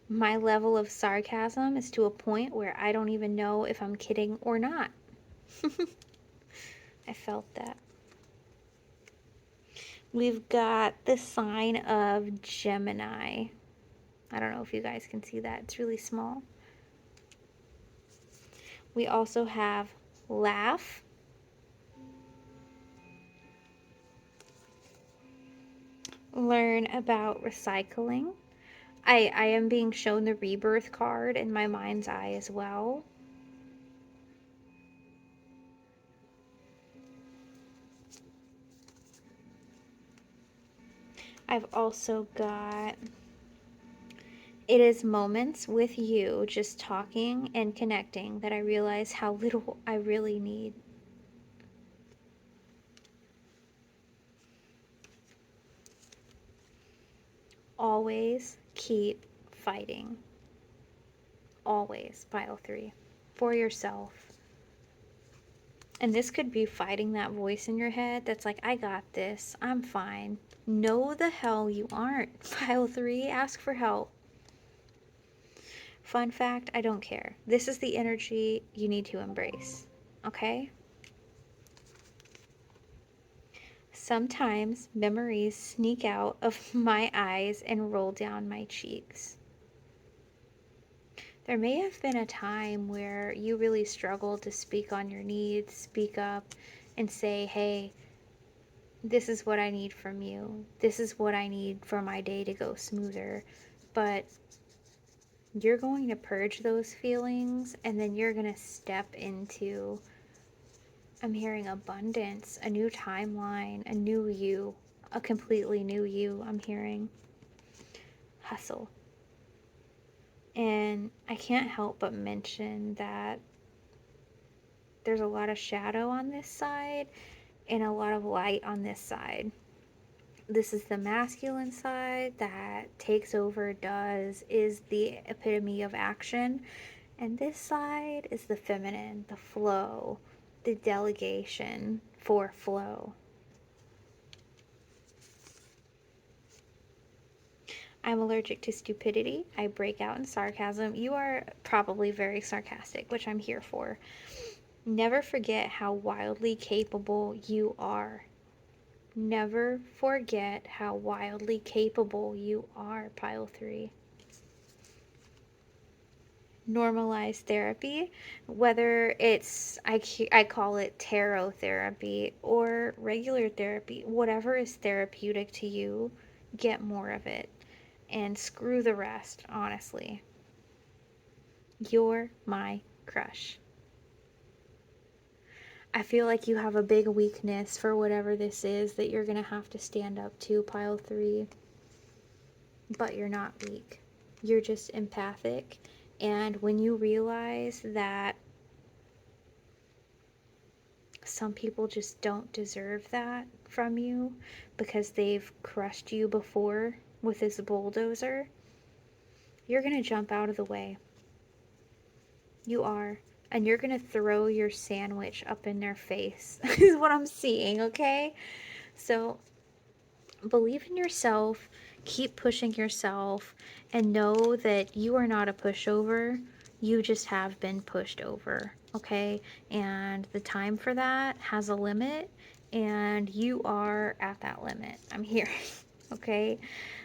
My level of sarcasm is to a point where I don't even know if I'm kidding or not. I felt that. We've got the sign of Gemini. I don't know if you guys can see that. It's really small. We also have laugh, learn about recycling. I am being shown the rebirth card in my mind's eye as well. I've also got it is moments with you just talking and connecting that I realize how little I really need. Always keep fighting. Always, pile 3. For yourself. And this could be fighting that voice in your head that's like, I got this. I'm fine. No, the hell you aren't. Pile 3, ask for help. Fun fact, I don't care. This is the energy you need to embrace. Okay? Sometimes memories sneak out of my eyes and roll down my cheeks. There may have been a time where you really struggled to speak on your needs, speak up, and say, hey, this is what I need from you. This is what I need for my day to go smoother. But you're going to purge those feelings, and then you're going to step into, I'm hearing abundance, a new timeline, a new you, a completely new you. I'm hearing hustle. And I can't help but mention that there's a lot of shadow on this side and a lot of light on this side. This is the masculine side that takes over, does, is the epitome of action. And this side is the feminine, the flow, the delegation for flow. I'm allergic to stupidity. I break out in sarcasm. You are probably very sarcastic, which I'm here for. Never forget how wildly capable you are. Never forget how wildly capable you are, pile 3. Normalize therapy, whether it's, I call it tarot therapy or regular therapy, whatever is therapeutic to you, get more of it. And screw the rest, honestly. You're my crush. I feel like you have a big weakness for whatever this is that you're going to have to stand up to, pile 3. But you're not weak. You're just empathic. And when you realize that some people just don't deserve that from you because they've crushed you before with this bulldozer, you're going to jump out of the way. You are. And you're going to throw your sandwich up in their face, is what I'm seeing, okay? So believe in yourself, keep pushing yourself, and know that you are not a pushover. You just have been pushed over, okay? And the time for that has a limit, and you are at that limit. I'm hearing, okay?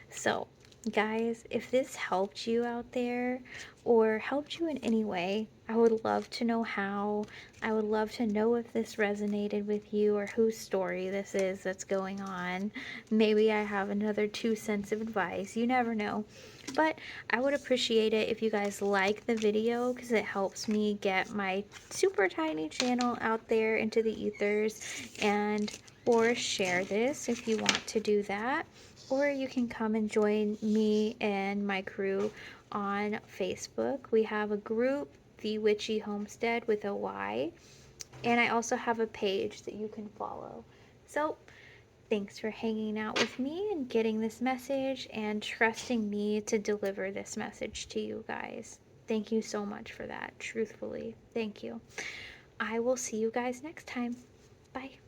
So, guys, if this helped you out there or helped you in any way, I would love to know how. I would love to know if this resonated with you or whose story this is that's going on. Maybe I have another 2 cents of advice. You never know. But I would appreciate it if you guys like the video because it helps me get my super tiny channel out there into the ethers, and or share this if you want to do that. Or you can come and join me and my crew on Facebook. We have a group, The Witchy Homestead with a Y. And I also have a page that you can follow. So thanks for hanging out with me and getting this message and trusting me to deliver this message to you guys. Thank you so much for that, truthfully. Thank you. I will see you guys next time. Bye.